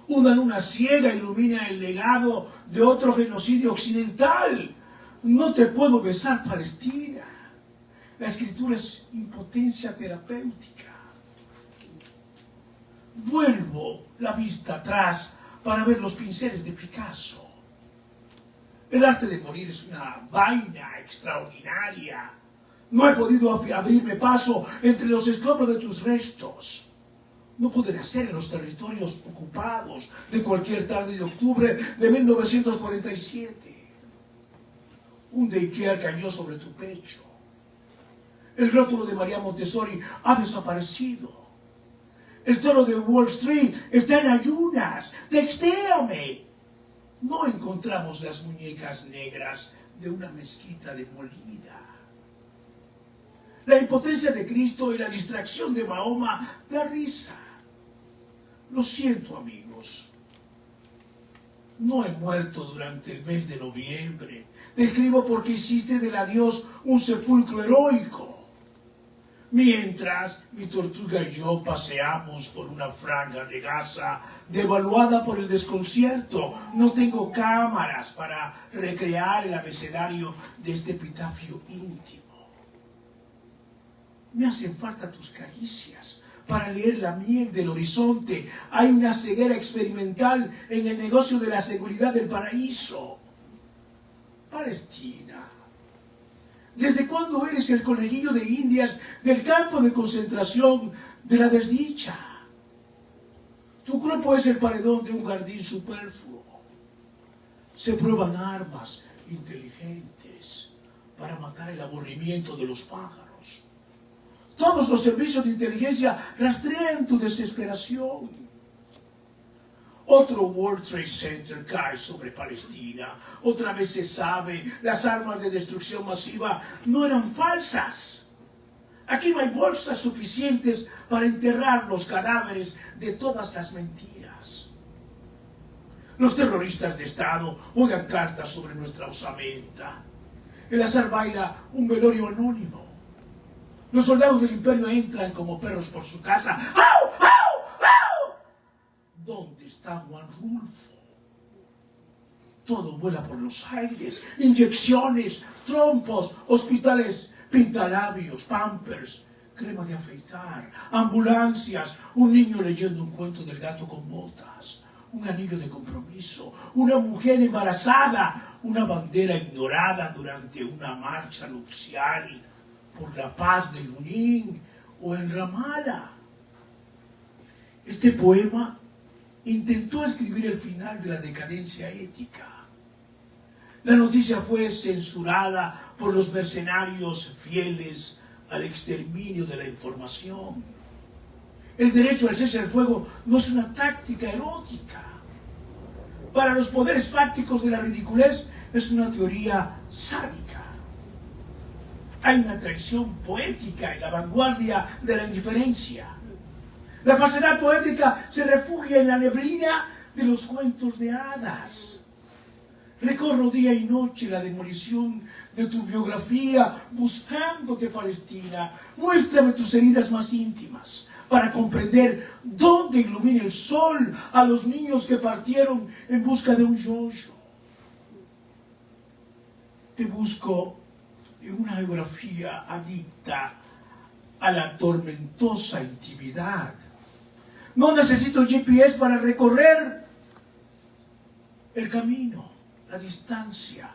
Una luna ciega ilumina el legado de otro genocidio occidental. No te puedo besar, Palestina. La escritura es impotencia terapéutica. Vuelvo la vista atrás para ver los pinceles de Picasso. El arte de morir es una vaina extraordinaria. No he podido abrirme paso entre los escombros de tus restos. No pude nacer en los territorios ocupados de cualquier tarde de octubre de 1947. Un daycare cayó sobre tu pecho. El rótulo de María Montessori ha desaparecido. El toro de Wall Street está en ayunas. ¡Textéame! No encontramos las muñecas negras de una mezquita demolida. La impotencia de Cristo y la distracción de Mahoma da risa. Lo siento, amigos. No he muerto durante el mes de noviembre. Te escribo porque hiciste del adiós un sepulcro heroico. Mientras mi tortuga y yo paseamos por una franja de Gaza devaluada por el desconcierto, no tengo cámaras para recrear el abecedario de este epitafio íntimo. Me hacen falta tus caricias para leer la miel del horizonte. Hay una ceguera experimental en el negocio de la seguridad del paraíso. Palestina. ¿Desde cuándo eres el conejillo de indias del campo de concentración de la desdicha? Tu cuerpo es el paredón de un jardín superfluo. Se prueban armas inteligentes para matar el aburrimiento de los pájaros. Todos los servicios de inteligencia rastrean tu desesperación. Otro World Trade Center cae sobre Palestina. Otra vez se sabe, las armas de destrucción masiva no eran falsas. Aquí no hay bolsas suficientes para enterrar los cadáveres de todas las mentiras. Los terroristas de Estado juegan cartas sobre nuestra osamenta. El azar baila un velorio anónimo. Los soldados del imperio entran como perros por su casa. ¡Au! ¡Au! ¡Au! ¿Dónde está Juan Rulfo? Todo vuela por los aires. Inyecciones, trompos, hospitales, pintalabios, pampers, crema de afeitar, ambulancias, un niño leyendo un cuento del gato con botas, un anillo de compromiso, una mujer embarazada, una bandera ignorada durante una marcha nupcial por la paz de Junín o en Ramallah. Este poema intentó escribir el final de la decadencia ética. La noticia fue censurada por los mercenarios fieles al exterminio de la información. El derecho al cese al fuego no es una táctica erótica. Para los poderes fácticos de la ridiculez es una teoría sádica. Hay una traición poética en la vanguardia de la indiferencia. La falsedad poética se refugia en la neblina de los cuentos de hadas. Recorro día y noche la demolición de tu biografía buscándote, Palestina. Muéstrame tus heridas más íntimas para comprender dónde ilumina el sol a los niños que partieron en busca de un yo-yo. Te busco en una geografía adicta a la tormentosa intimidad. No necesito GPS para recorrer el camino, la distancia,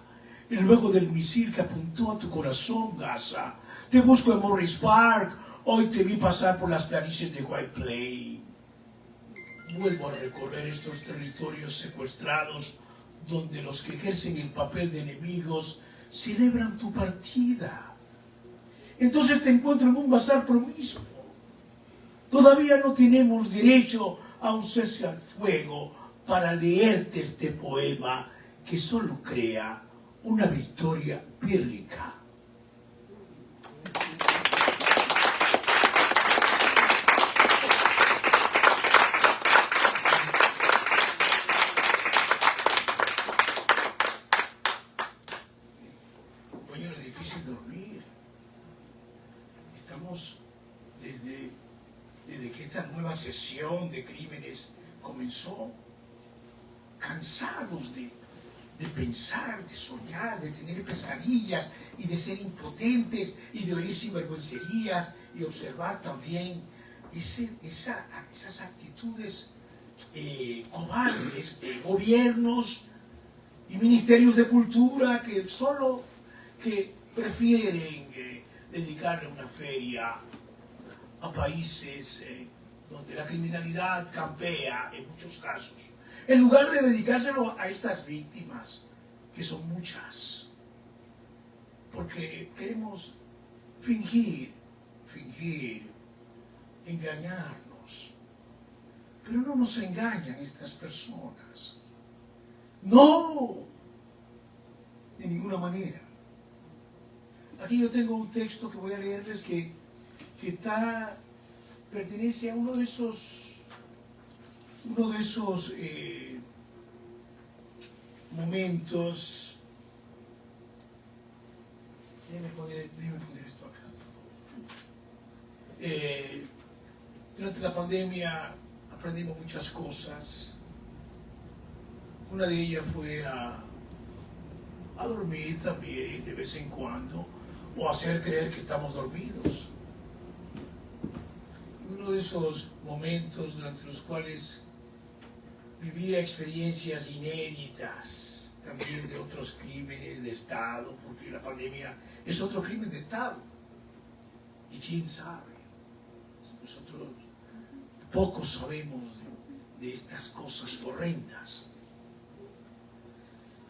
y luego del misil que apuntó a tu corazón, Gaza. Te busco en Morris Park, hoy te vi pasar por las planicies de White Plain. Vuelvo a recorrer estos territorios secuestrados donde los que ejercen el papel de enemigos celebran tu partida. Entonces te encuentro en un bazar promiscuo. Todavía no tenemos derecho a un cese al fuego para leerte este poema que solo crea una victoria pírrica. Compañero, es difícil dormir. Estamos desde que esta nueva sesión de crímenes comenzó, cansados de pensar, de soñar, de tener pesadillas y de ser impotentes y de oír sinvergüencerías y observar también esas actitudes cobardes de gobiernos y ministerios de cultura que prefieren dedicarle una feria a países donde la criminalidad campea en muchos casos, en lugar de dedicárselo a estas víctimas, que son muchas, porque queremos fingir, engañarnos, pero no nos engañan estas personas, no, de ninguna manera. Aquí yo tengo un texto que voy a leerles que pertenece a uno de esos momentos. Déjeme poner esto acá. Durante la pandemia aprendimos muchas cosas. Una de ellas fue a dormir también de vez en cuando, o hacer creer que estamos dormidos. Uno de esos momentos durante los cuales vivía experiencias inéditas, también de otros crímenes de Estado, porque la pandemia es otro crimen de Estado. Y quién sabe, nosotros pocos sabemos de estas cosas horrendas.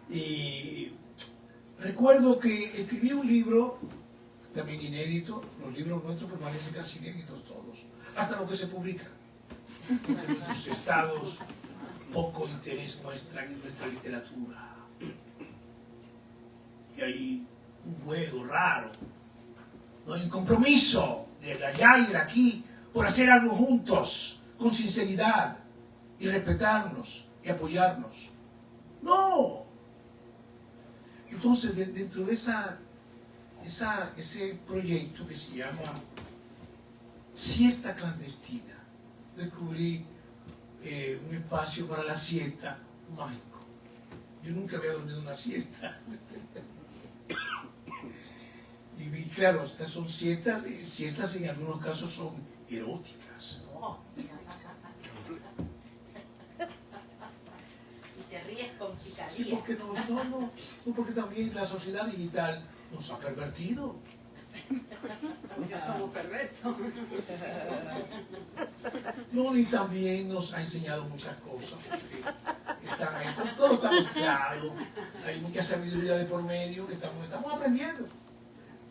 Y recuerdo que escribí un libro, también inédito. Los libros nuestros permanecen casi inéditos todos, hasta lo que se publica, porque nuestros estados poco interés muestran en nuestra literatura. Y hay un juego raro, no hay un compromiso de allá y de aquí por hacer algo juntos, con sinceridad, y respetarnos y apoyarnos. No. Entonces, dentro de ese proyecto que se llama Siesta Clandestina, descubrí un espacio para la siesta mágico. Yo nunca había dormido una siesta. Y Y claro, estas son siestas, siestas en algunos casos son eróticas. Y te ríes con picardía. Sí, porque no, porque también la sociedad digital nos ha pervertido. Ya somos perversos. No, y también nos ha enseñado muchas cosas, porque están ahí, todo está mezclado, hay mucha sabiduría de por medio que estamos aprendiendo.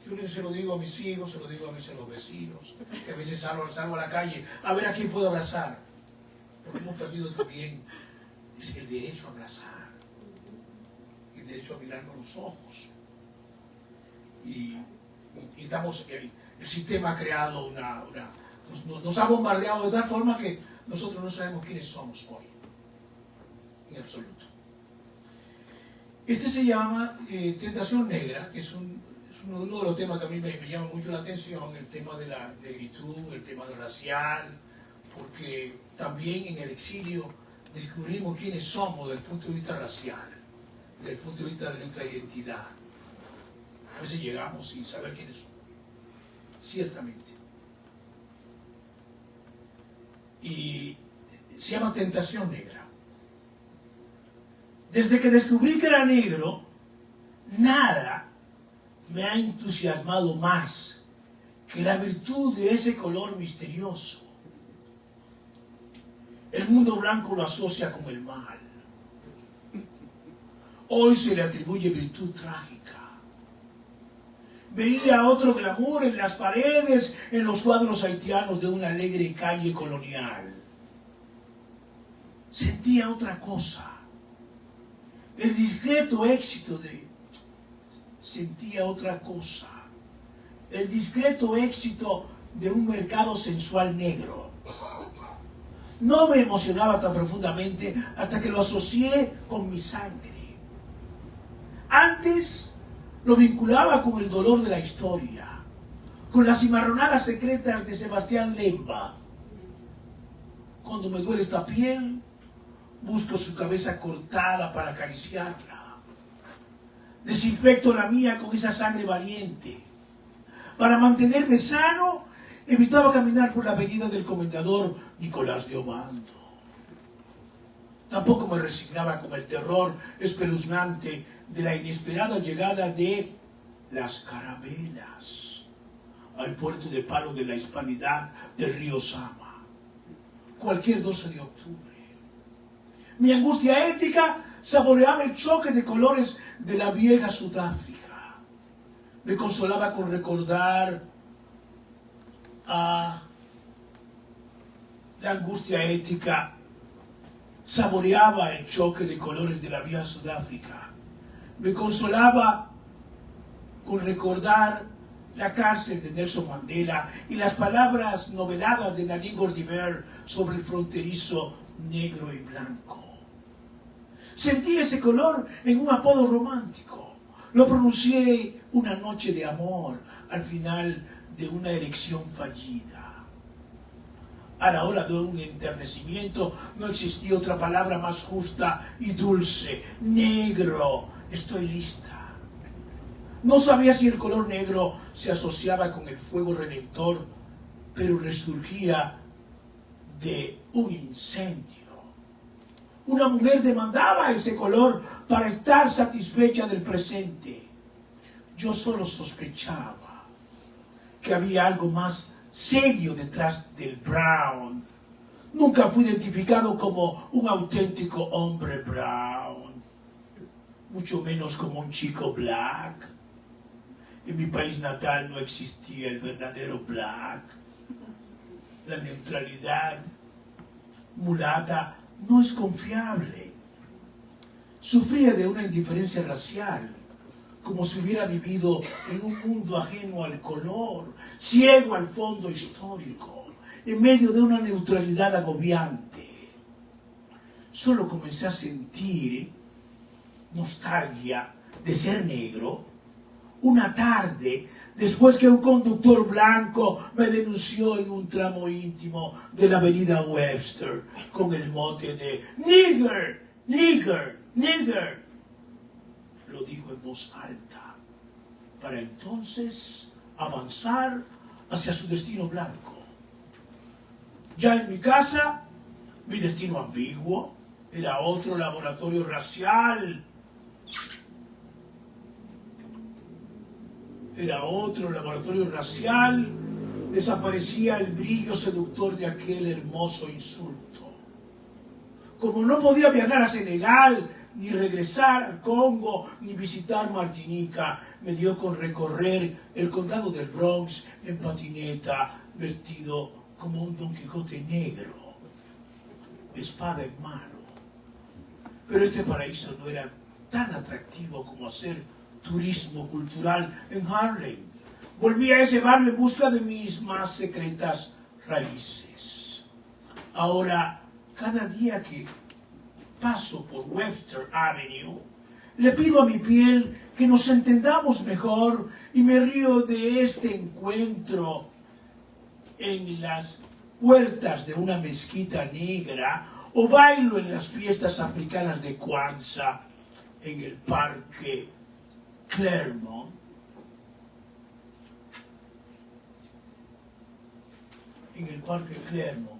Yo se lo digo a mis hijos, se lo digo a mis vecinos, que a veces salgo a la calle a ver a quién puedo abrazar, porque hemos perdido también es el derecho a abrazar, el derecho a mirarnos los ojos. Y estamos, el sistema ha creado nos ha bombardeado de tal forma que nosotros no sabemos quiénes somos hoy, en absoluto. Este se llama Tentación Negra, que es uno de los temas que a mí me llama mucho la atención, el tema de la negritud, el tema de racial, porque también en el exilio descubrimos quiénes somos desde el punto de vista racial, desde el punto de vista de nuestra identidad. A veces llegamos sin saber quiénes somos, ciertamente. Y se llama Tentación Negra. Desde que descubrí que era negro, nada me ha entusiasmado más que la virtud de ese color misterioso. El mundo blanco lo asocia con el mal. Hoy se le atribuye virtud trágica. Veía otro glamour en las paredes, en los cuadros haitianos de una alegre calle colonial. Sentía otra cosa. El discreto éxito de... Sentía otra cosa. El discreto éxito de un mercado sensual negro. No me emocionaba tan profundamente hasta que lo asocié con mi sangre. Antes lo vinculaba con el dolor de la historia, con las cimarronadas secretas de Sebastián Lemba. Cuando me duele esta piel, busco su cabeza cortada para acariciarla. Desinfecto la mía con esa sangre valiente. Para mantenerme sano, evitaba caminar por la avenida del Comendador Nicolás de Obando. Tampoco me resignaba con el terror espeluznante de la inesperada llegada de las carabelas al puerto de Palo de la Hispanidad del río Sama, cualquier 12 de octubre. Mi angustia ética saboreaba el choque de colores de la vieja Sudáfrica. Me consolaba con recordar a la angustia ética, saboreaba el choque de colores de la vieja Sudáfrica. Me consolaba con recordar la cárcel de Nelson Mandela y las palabras noveladas de Nadine Gordimer sobre el fronterizo negro y blanco. Sentí ese color en un apodo romántico. Lo pronuncié una noche de amor al final de una erección fallida. A la hora de un enternecimiento no existía otra palabra más justa y dulce. Negro. Estoy lista. No sabía si el color negro se asociaba con el fuego redentor, pero resurgía de un incendio. Una mujer demandaba ese color para estar satisfecha del presente. Yo solo sospechaba que había algo más serio detrás del brown. Nunca fui identificado como un auténtico hombre brown, mucho menos como un chico black. En mi país natal no existía el verdadero black. La neutralidad mulata no es confiable. Sufría de una indiferencia racial, como si hubiera vivido en un mundo ajeno al color, ciego al fondo histórico, en medio de una neutralidad agobiante. Solo comencé a sentir nostalgia de ser negro una tarde después que un conductor blanco me denunció en un tramo íntimo de la avenida Webster con el mote de nigger, nigger, nigger. Lo dijo en voz alta, para entonces avanzar hacia su destino blanco. Ya en mi casa, mi destino ambiguo era otro laboratorio racial. Era otro laboratorio racial. Desaparecía el brillo seductor de aquel hermoso insulto. Como no podía viajar a Senegal, ni regresar al Congo, ni visitar Martinica, me dio con recorrer el condado del Bronx en patineta, vestido como un Don Quijote negro, espada en mano. Pero este paraíso no era tan atractivo como hacer turismo cultural en Harlem. Volví a ese barrio en busca de mis más secretas raíces. Ahora, cada día que paso por Webster Avenue, le pido a mi piel que nos entendamos mejor y me río de este encuentro en las puertas de una mezquita negra o bailo en las fiestas africanas de Kwanzaa en el parque Claremont. En el parque Claremont.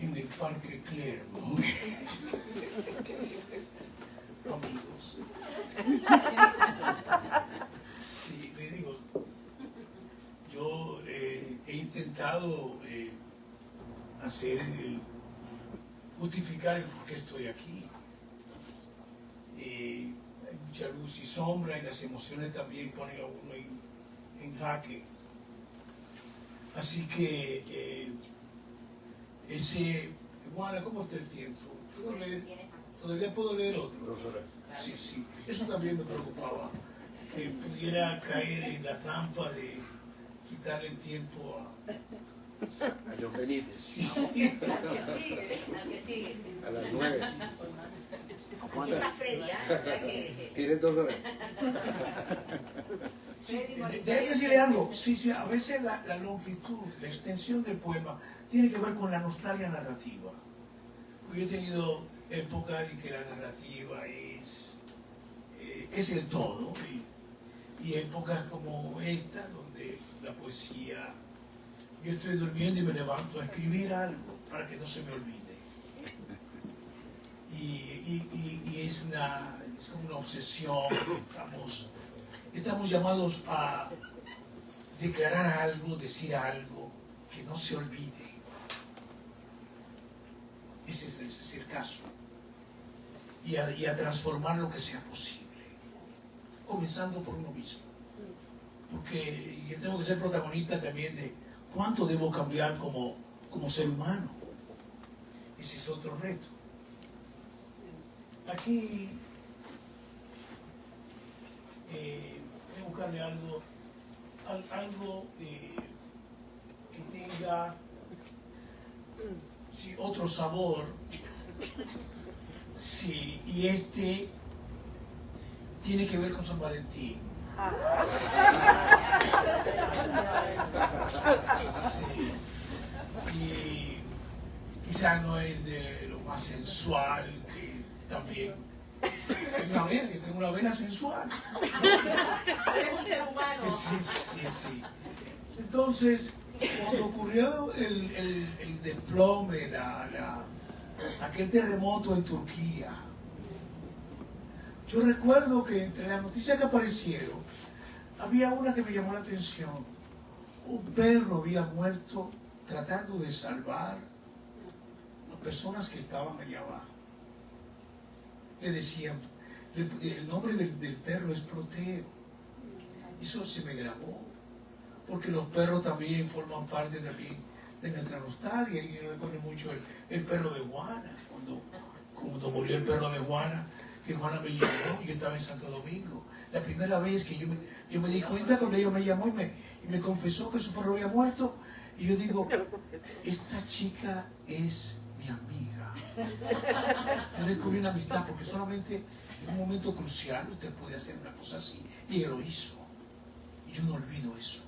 En el parque Claremont. Amigos. Sí, le digo, yo he intentado justificar el por qué estoy aquí. Hay mucha luz y sombra y las emociones también ponen a uno en jaque. Así que Juana, ¿cómo está el tiempo? ¿Todavía puedo leer otro? 2 horas. Sí, sí. Eso también me preocupaba. Que pudiera caer en la trampa de quitarle el tiempo a John Benítez. Sí, sí. Al que sigue. A las 9. Aquí está Freddy, ¿eh? O sea que... Tienes 2 horas. Sí, déjeme decirle algo. Sí, sí, a veces la longitud, la extensión del poema tiene que ver con la nostalgia narrativa. Porque yo he tenido épocas en que la narrativa es el todo, y épocas como esta, donde la poesía, yo estoy durmiendo y me levanto a escribir algo para que no se me olvide. Y es como una obsesión. Estamos llamados a declarar algo, decir algo que no se olvide. Ese es el caso. Y a transformar lo que sea posible, comenzando por uno mismo. Porque yo tengo que ser protagonista también de cuánto debo cambiar como ser humano. Ese es otro reto. Aquí voy a buscarle algo que tenga otro sabor. Sí, y este tiene que ver con San Valentín. Sí. Y quizá no es de lo más sensual, que también tengo una vena sensual. Eres un ser humano. Sí. Entonces, cuando ocurrió el desplome, aquel terremoto en Turquía, yo recuerdo que entre las noticias que aparecieron, había una que me llamó la atención. Un perro había muerto tratando de salvar a las personas que estaban allá abajo. Le decían, el nombre del perro es Proteo. Eso se me grabó, porque los perros también forman parte también de nuestra nostalgia. Y yo recuerdo mucho el perro de Juana, cuando murió el perro de Juana, que Juana me llamó, y yo estaba en Santo Domingo. La primera vez que yo me di cuenta cuando ella me llamó y me confesó que su perro había muerto, y yo digo, esta chica es mi amiga. Yo descubrí una amistad, porque solamente en un momento crucial usted puede hacer una cosa así, y ella lo hizo. Y yo no olvido eso.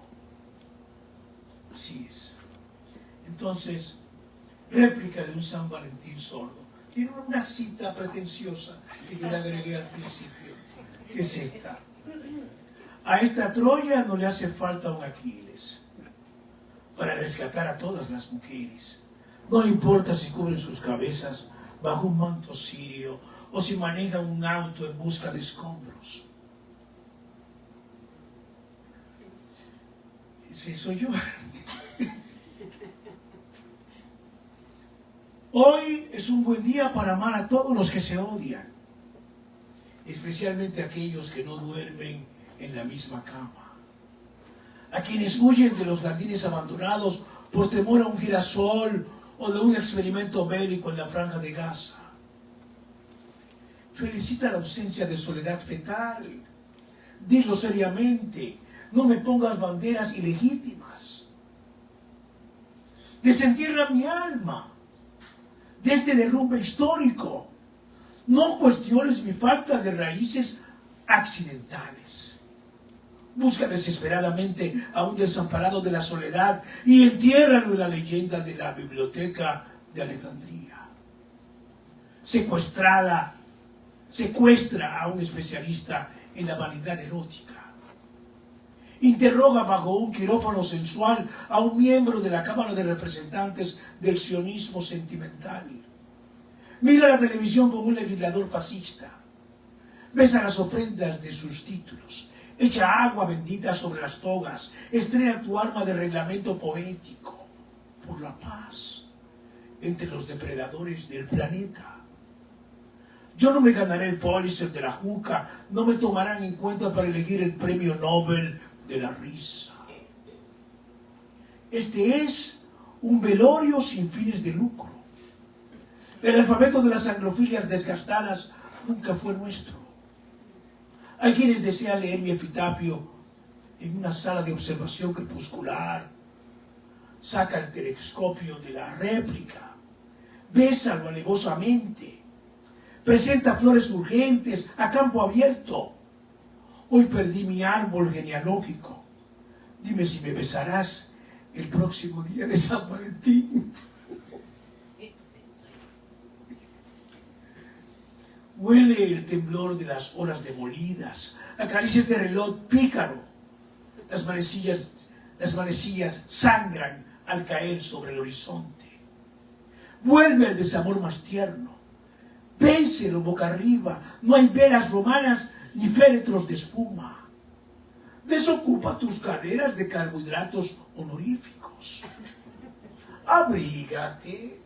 Así es. Entonces, réplica de un San Valentín sordo. Tiene una cita pretenciosa que yo le agregué al principio. ¿Qué es esta? A esta Troya no le hace falta un Aquiles para rescatar a todas las mujeres. No importa si cubren sus cabezas bajo un manto sirio o si manejan un auto en busca de escombros. Ese soy yo. Hoy es un buen día para amar a todos los que se odian, especialmente aquellos que no duermen en la misma cama, a quienes huyen de los jardines abandonados por temor a un girasol o de un experimento bélico en la Franja de Gaza. Felicita la ausencia de soledad fetal. Dilo seriamente, no me pongas banderas ilegítimas. Desentierra mi alma de este derrumbe histórico. No cuestiones mi falta de raíces accidentales. Busca desesperadamente a un desamparado de la soledad y entiérralo en la leyenda de la biblioteca de Alejandría. Secuestra a un especialista en la vanidad erótica. Interroga bajo un quirófano sensual a un miembro de la Cámara de Representantes del sionismo sentimental. Mira la televisión como un legislador fascista. Besa las ofrendas de sus títulos. Echa agua bendita sobre las togas. Estrena tu arma de reglamento poético por la paz entre los depredadores del planeta. Yo no me ganaré el Pulitzer de la juca, no me tomarán en cuenta para elegir el premio Nobel de la risa. Este es un velorio sin fines de lucro. El alfabeto de las anglofilias desgastadas nunca fue nuestro. Hay quienes desean leer mi epitafio en una sala de observación crepuscular. Saca el telescopio de la réplica, bésalo alevosamente, presenta flores urgentes a campo abierto. Hoy perdí mi árbol genealógico. Dime si me besarás el próximo día de San Valentín. Huele el temblor de las horas demolidas, acaricia este reloj pícaro. Las manecillas sangran al caer sobre el horizonte. Vuelve el desamor más tierno. Vénselo boca arriba, no hay velas romanas ni féretros de espuma. Desocupa tus caderas de carbohidratos honoríficos. Abrígate.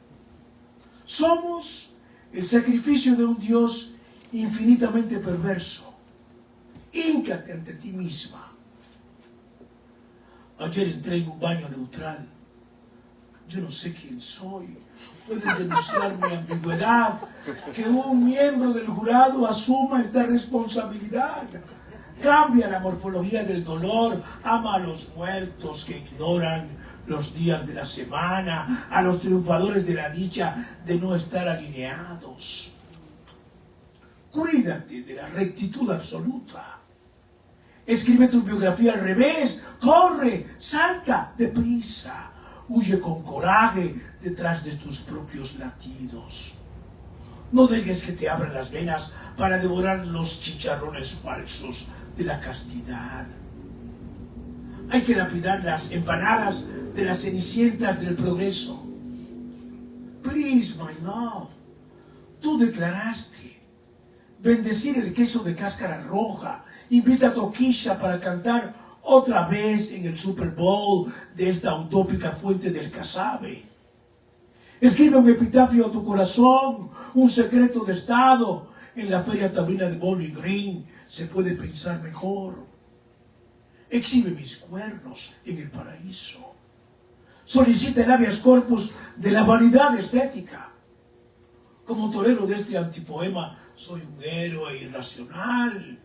Somos el sacrificio de un Dios infinitamente perverso. Híncate ante ti misma. Ayer entré en un baño neutral. Yo no sé quién soy. Pueden denunciar mi ambigüedad. Que un miembro del jurado asuma esta responsabilidad. Cambia la morfología del dolor. Ama a los muertos que ignoran los días de la semana. A los triunfadores de la dicha de no estar alineados. Cuídate de la rectitud absoluta. Escribe tu biografía al revés. Corre, salta deprisa. Huye con coraje detrás de tus propios latidos. No dejes que te abran las venas para devorar los chicharrones falsos de la castidad. Hay que lapidar las empanadas de las cenicientas del progreso. Please, my love, tú declaraste bendecir el queso de cáscara roja. Invita a Toquilla para cantar otra vez en el Super Bowl de esta utópica fuente del casabe. Escribe un epitafio a tu corazón, un secreto de estado. En la feria taurina de Bowling Green se puede pensar mejor. Exhibe mis cuernos en el paraíso. Solicita el habeas corpus de la vanidad estética. Como torero de este antipoema, soy un héroe irracional.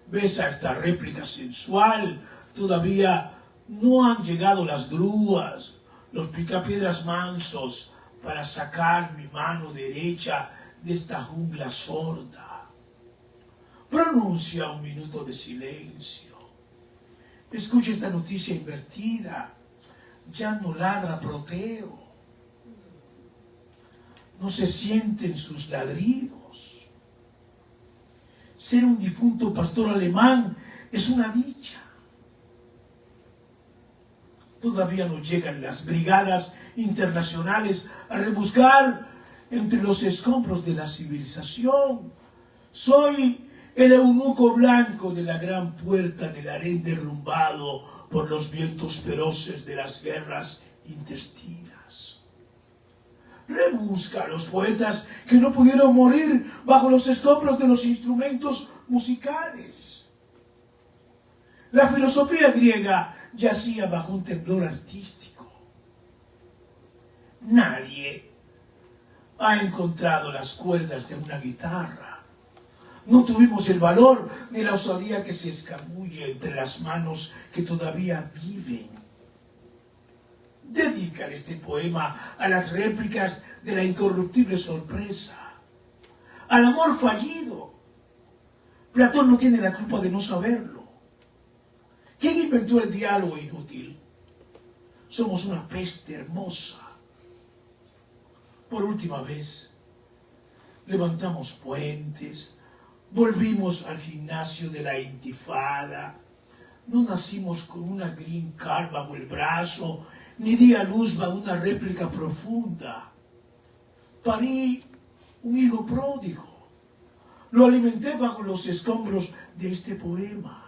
Besa esta réplica sensual. Todavía no han llegado las grúas, los picapiedras mansos para sacar mi mano derecha de esta jungla sorda. Pronuncia un minuto de silencio. Escucha esta noticia invertida. Ya no ladra Proteo. No se sienten sus ladridos. ser un difunto pastor alemán es una dicha. Todavía nos llegan las brigadas internacionales a rebuscar entre los escombros de la civilización. Soy el eunuco blanco de la gran puerta del harén derrumbado por los vientos feroces de las guerras intestinas. Rebusca a los poetas que no pudieron morir bajo los escombros de los instrumentos musicales. La filosofía griega yacía bajo un temblor artístico. Nadie ha encontrado las cuerdas de una guitarra. No tuvimos el valor ni la osadía que se escabulle entre las manos que todavía viven. Dedican este poema a las réplicas de la incorruptible sorpresa, al amor fallido. Platón no tiene la culpa de no saberlo. ¿Quién inventó el diálogo inútil? Somos una peste hermosa. Por última vez, levantamos puentes, volvimos al gimnasio de la intifada. No nacimos con una green card bajo el brazo, ni di a luz bajo una réplica profunda. Parí un hijo pródigo. Lo alimenté bajo los escombros de este poema.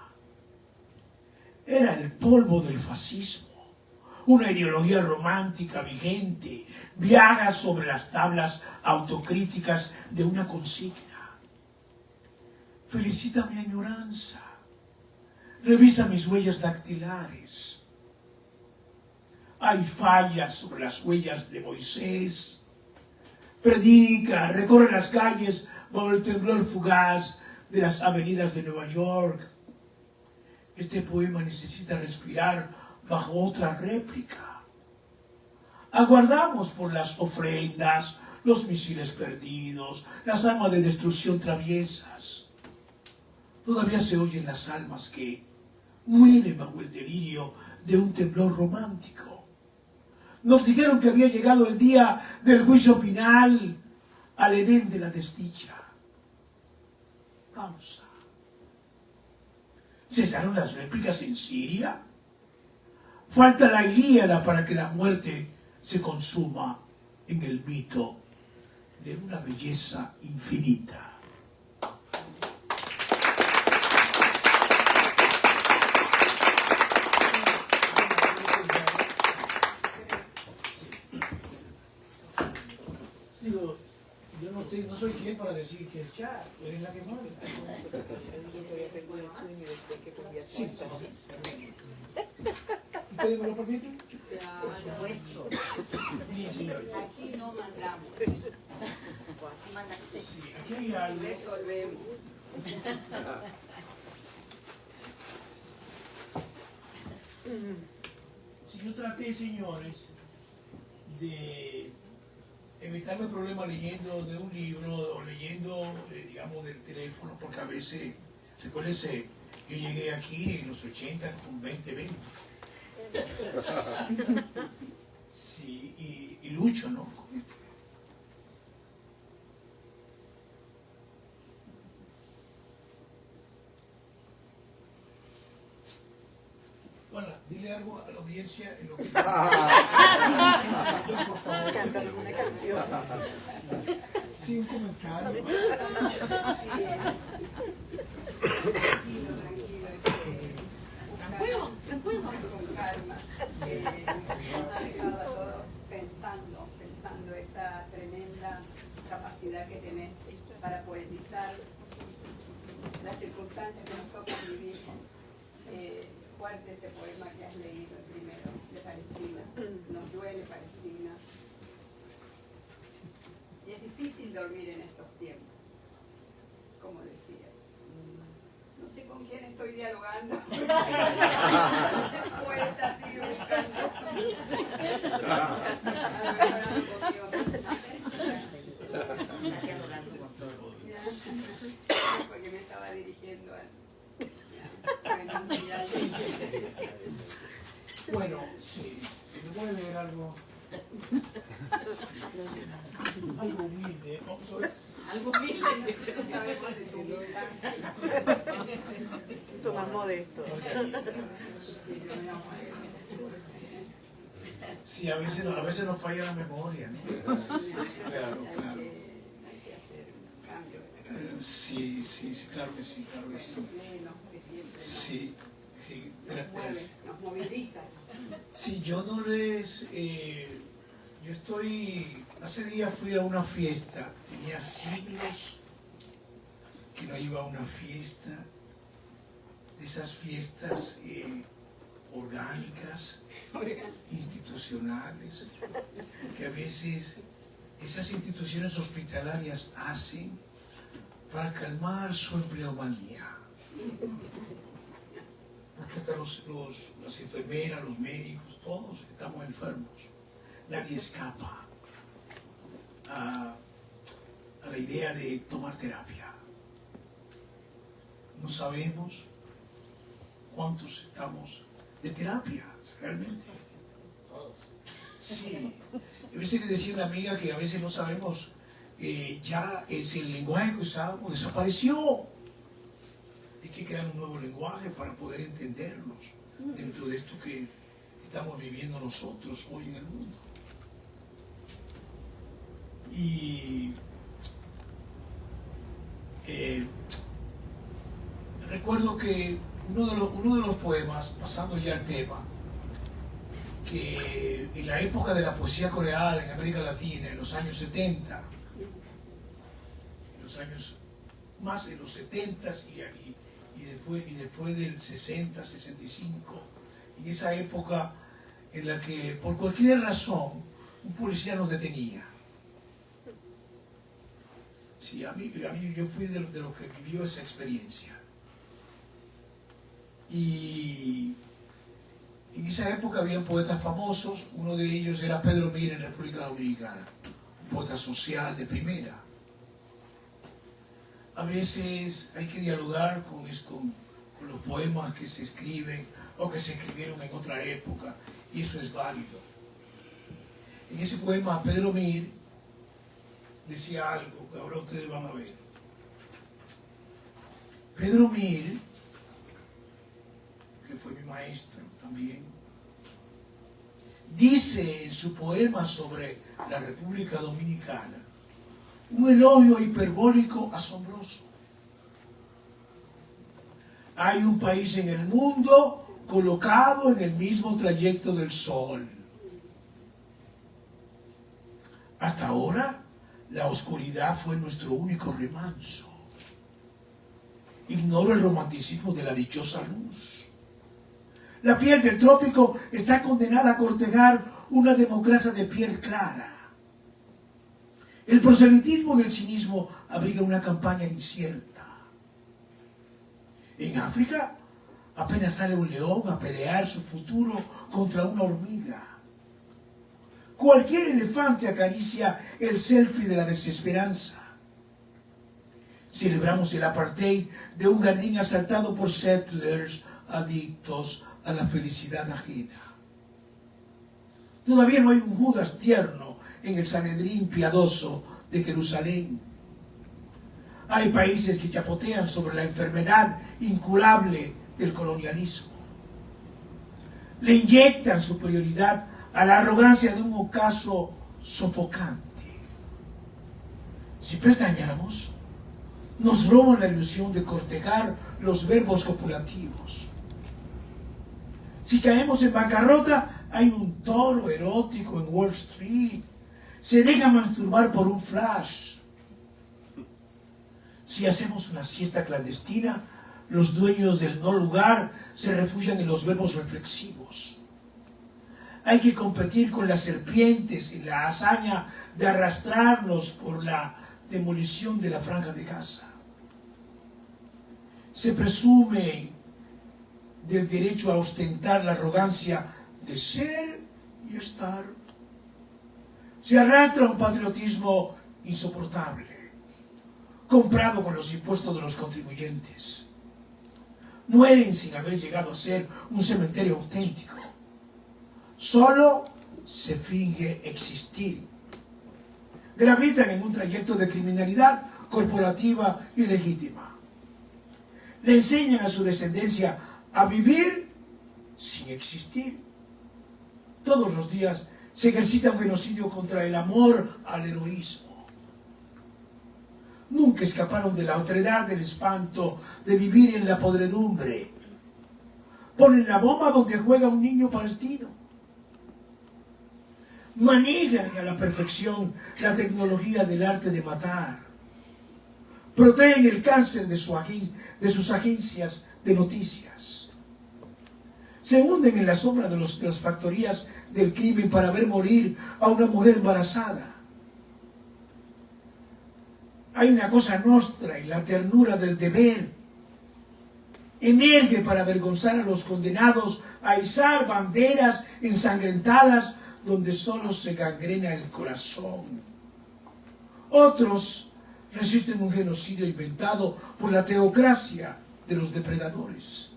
Era el polvo del fascismo, una ideología romántica vigente, viaja sobre las tablas autocríticas de una consigna. Felicita mi añoranza, revisa mis huellas dactilares. Hay fallas sobre las huellas de Moisés. Predica, recorre las calles bajo el temblor fugaz de las avenidas de Nueva York. Este poema necesita respirar bajo otra réplica. Aguardamos por las ofrendas, los misiles perdidos, las armas de destrucción traviesas. Todavía se oyen las almas que mueren bajo el delirio de un temblor romántico. Nos dijeron que había llegado el día del juicio final, al Edén de la desdicha. Pausa. ¿Cesaron las réplicas en Siria? Falta la Ilíada para que la muerte se consuma en el mito de una belleza infinita. Digo, yo no soy quien para decir que es ya, eres la que manda. Sí, sí, sí. ¿Ustedes me lo permiten? Por supuesto. Bien, señores. Aquí no mandamos. Sí, aquí hay algo. Resolvemos. Si yo traté, señores, de evitarme problemas leyendo de un libro o leyendo, digamos, del teléfono, porque a veces, recuérdense, yo llegué aquí en los 80 con 20. Sí, y lucho, ¿no? Con esto. Bueno, dile algo a la audiencia en lo que... Por favor. Cántanos una canción. Sí, un comentario. Tranquilo. Con calma. Ha dejado a todos pensando esa tremenda capacidad que tenés para poetizar las circunstancias que nos tocan vivir. Fuerte ese poema que has leído, el primero, de Palestina. Nos duele Palestina. Y es difícil dormir en estos tiempos, como decías. No sé con quién estoy dialogando. Poeta sigue buscando. Porque me estaba dirigiendo al... Bueno, sí, si me puede leer algo, algo humilde, ¿no? Algo humilde, no sabemos de tu humildad. modesto. Sí, a veces nos falla la memoria, ¿no? Sí, claro, claro. Sí, claro que sí, claro que sí. Sí, gracias. Nos movilizas. Sí, yo no les... yo estoy... Hace días fui a una fiesta, tenía siglos que no iba a una fiesta, de esas fiestas orgánicas, institucionales, que a veces esas instituciones hospitalarias hacen para calmar su empleomanía. Porque hasta las enfermeras, los médicos, todos estamos enfermos. Nadie escapa a la idea de tomar terapia. No sabemos cuántos estamos de terapia, realmente. Sí. A veces le decía a una amiga que a veces no sabemos, ya es el lenguaje que usábamos, desapareció. Hay que crear un nuevo lenguaje para poder entendernos dentro de esto que estamos viviendo nosotros hoy en el mundo. Y recuerdo que uno de los poemas, pasando ya al tema, que en la época de la poesía coreana en América Latina, en los años 70, más en los 70 y después del 60, 65, en esa época en la que por cualquier razón un policía nos detenía. Sí, a mí yo fui de los que vivió esa experiencia. Y en esa época había poetas famosos, uno de ellos era Pedro Mir en República Dominicana, un poeta social de primera. A veces hay que dialogar con los poemas que se escriben o que se escribieron en otra época, y eso es válido. En ese poema Pedro Mir decía algo que ahora ustedes van a ver. Pedro Mir, que fue mi maestro también, dice en su poema sobre la República Dominicana un elogio hiperbólico asombroso. Hay un país en el mundo colocado en el mismo trayecto del sol. Hasta ahora, la oscuridad fue nuestro único remanso. Ignoro el romanticismo de la dichosa luz. La piel del trópico está condenada a cortejar una democracia de piel clara. El proselitismo del cinismo abriga una campaña incierta. En África apenas sale un león a pelear su futuro contra una hormiga. Cualquier elefante acaricia el selfie de la desesperanza. Celebramos el apartheid de un jardín asaltado por settlers adictos a la felicidad ajena. Todavía no hay un Judas tierno en el Sanedrín piadoso de Jerusalén. Hay países que chapotean sobre la enfermedad incurable del colonialismo. Le inyectan superioridad a la arrogancia de un ocaso sofocante. Si pestañamos, nos roban la ilusión de cortejar los verbos copulativos. Si caemos en bancarrota, hay un toro erótico en Wall Street. Se deja masturbar por un flash. Si hacemos una siesta clandestina, los dueños del no lugar se refugian en los verbos reflexivos. Hay que competir con las serpientes en la hazaña de arrastrarnos por la demolición de la Franja de Gaza. Se presume del derecho a ostentar la arrogancia de ser y estar. Se arrastra un patriotismo insoportable, comprado con los impuestos de los contribuyentes. Mueren sin haber llegado a ser un cementerio auténtico. Solo se finge existir. Gravitan en un trayecto de criminalidad corporativa y legítima. Le enseñan a su descendencia a vivir sin existir. Todos los días se ejercita un genocidio contra el amor al heroísmo. Nunca escaparon de la otredad, del espanto, de vivir en la podredumbre. Ponen la bomba donde juega un niño palestino. Manejan a la perfección la tecnología del arte de matar. Protegen el cáncer de sus agencias de noticias. Se hunden en la sombra de las factorías del crimen para ver morir a una mujer embarazada. Hay una cosa nostra en la ternura del deber. Emerge para avergonzar a los condenados a izar banderas ensangrentadas donde solo se gangrena el corazón. Otros resisten un genocidio inventado por la teocracia de los depredadores.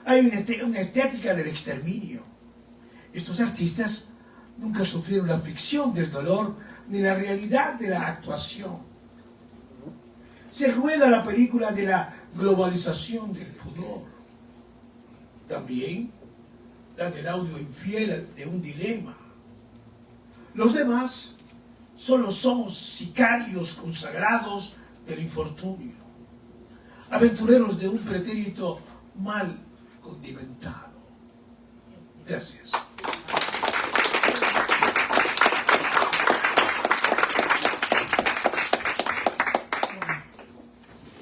Hay una estética del exterminio. Estos artistas nunca sufrieron la ficción del dolor ni la realidad de la actuación. Se rueda la película de la globalización del pudor. También la del audio infiel de un dilema. Los demás solo somos sicarios consagrados del infortunio, aventureros de un pretérito mal condimentado. Gracias.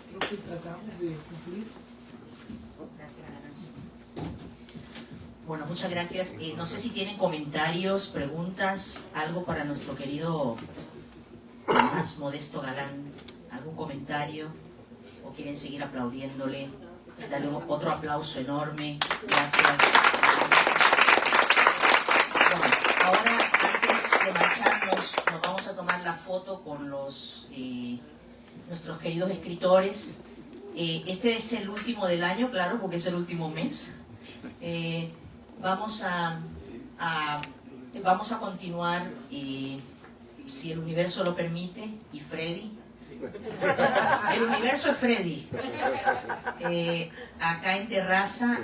Creo que tratamos de cumplir. Bueno, muchas gracias. No sé si tienen comentarios, preguntas, algo para nuestro querido más modesto galán. ¿Algún comentario? ¿O quieren seguir aplaudiéndole? Darle otro aplauso enorme. Gracias. Bueno, ahora antes de marcharnos, nos vamos a tomar la foto con nuestros queridos escritores. Este es el último del año, claro, porque es el último mes. Vamos a continuar, si el universo lo permite, y Freddy. El universo es Freddy. Acá en Terraza,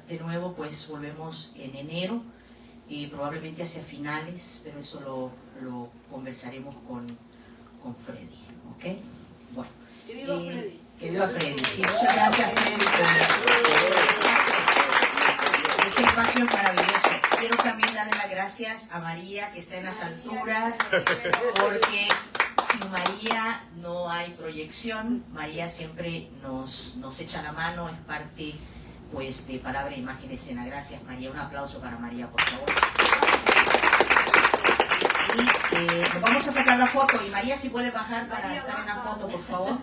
de nuevo, pues volvemos en enero, probablemente hacia finales, pero eso lo conversaremos con Freddy. ¿Ok? Bueno. Que viva Freddy. Que viva Freddy. Sí, muchas gracias, Freddy, por este espacio maravilloso. Quiero también darle las gracias a María, que está en las alturas, porque sin María no hay proyección. María siempre nos echa la mano, es parte pues de Palabra, Imagen, Escena. Gracias, María. Un aplauso para María, por favor. Y nos vamos a sacar la foto. Y María, si puede bajar para estar en la foto, por favor.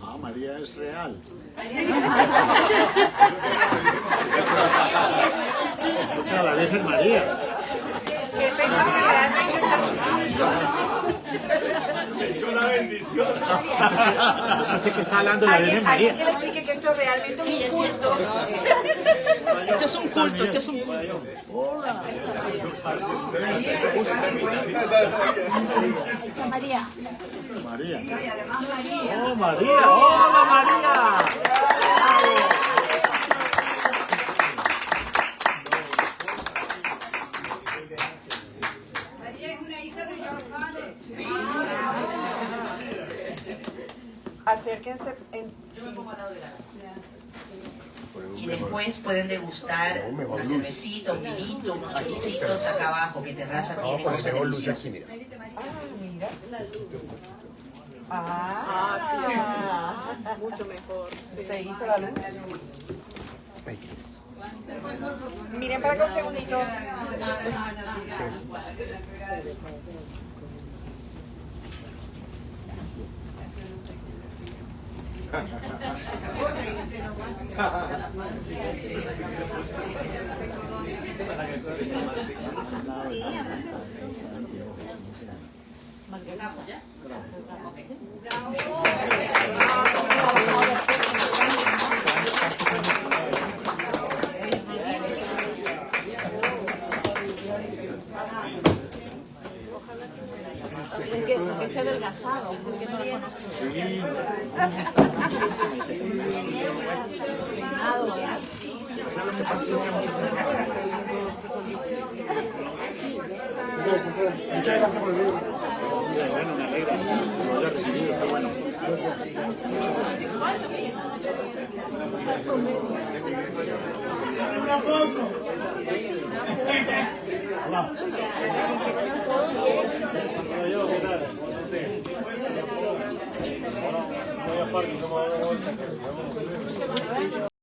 Ah, María es real. Es la Virgen María. Se echó una bendición. No sé qué está hablando de la Virgen María. Que le explique que esto es realmente Sí, es un cierto. culto. Esto es un culto, esto es un culto. Hola. María. María. Oh, María. Hola, María. María es una hija de George Hallett. Acérquense en... Y después pueden degustar una cervecita, un vinito, unos choricitos acá abajo, que Terraza tiene cosas deliciosas. Mira. Ah, Mucho mejor. se hizo la luz. Miren para acá un segundito. Porque se ha adelgazado, porque no lo conoce. Sí. Muchas gracias por el libro. Bueno, me alegra que lo haya recibido, está bueno. Una foto. Hola. Voy a partir, no me voy a dar vuelta.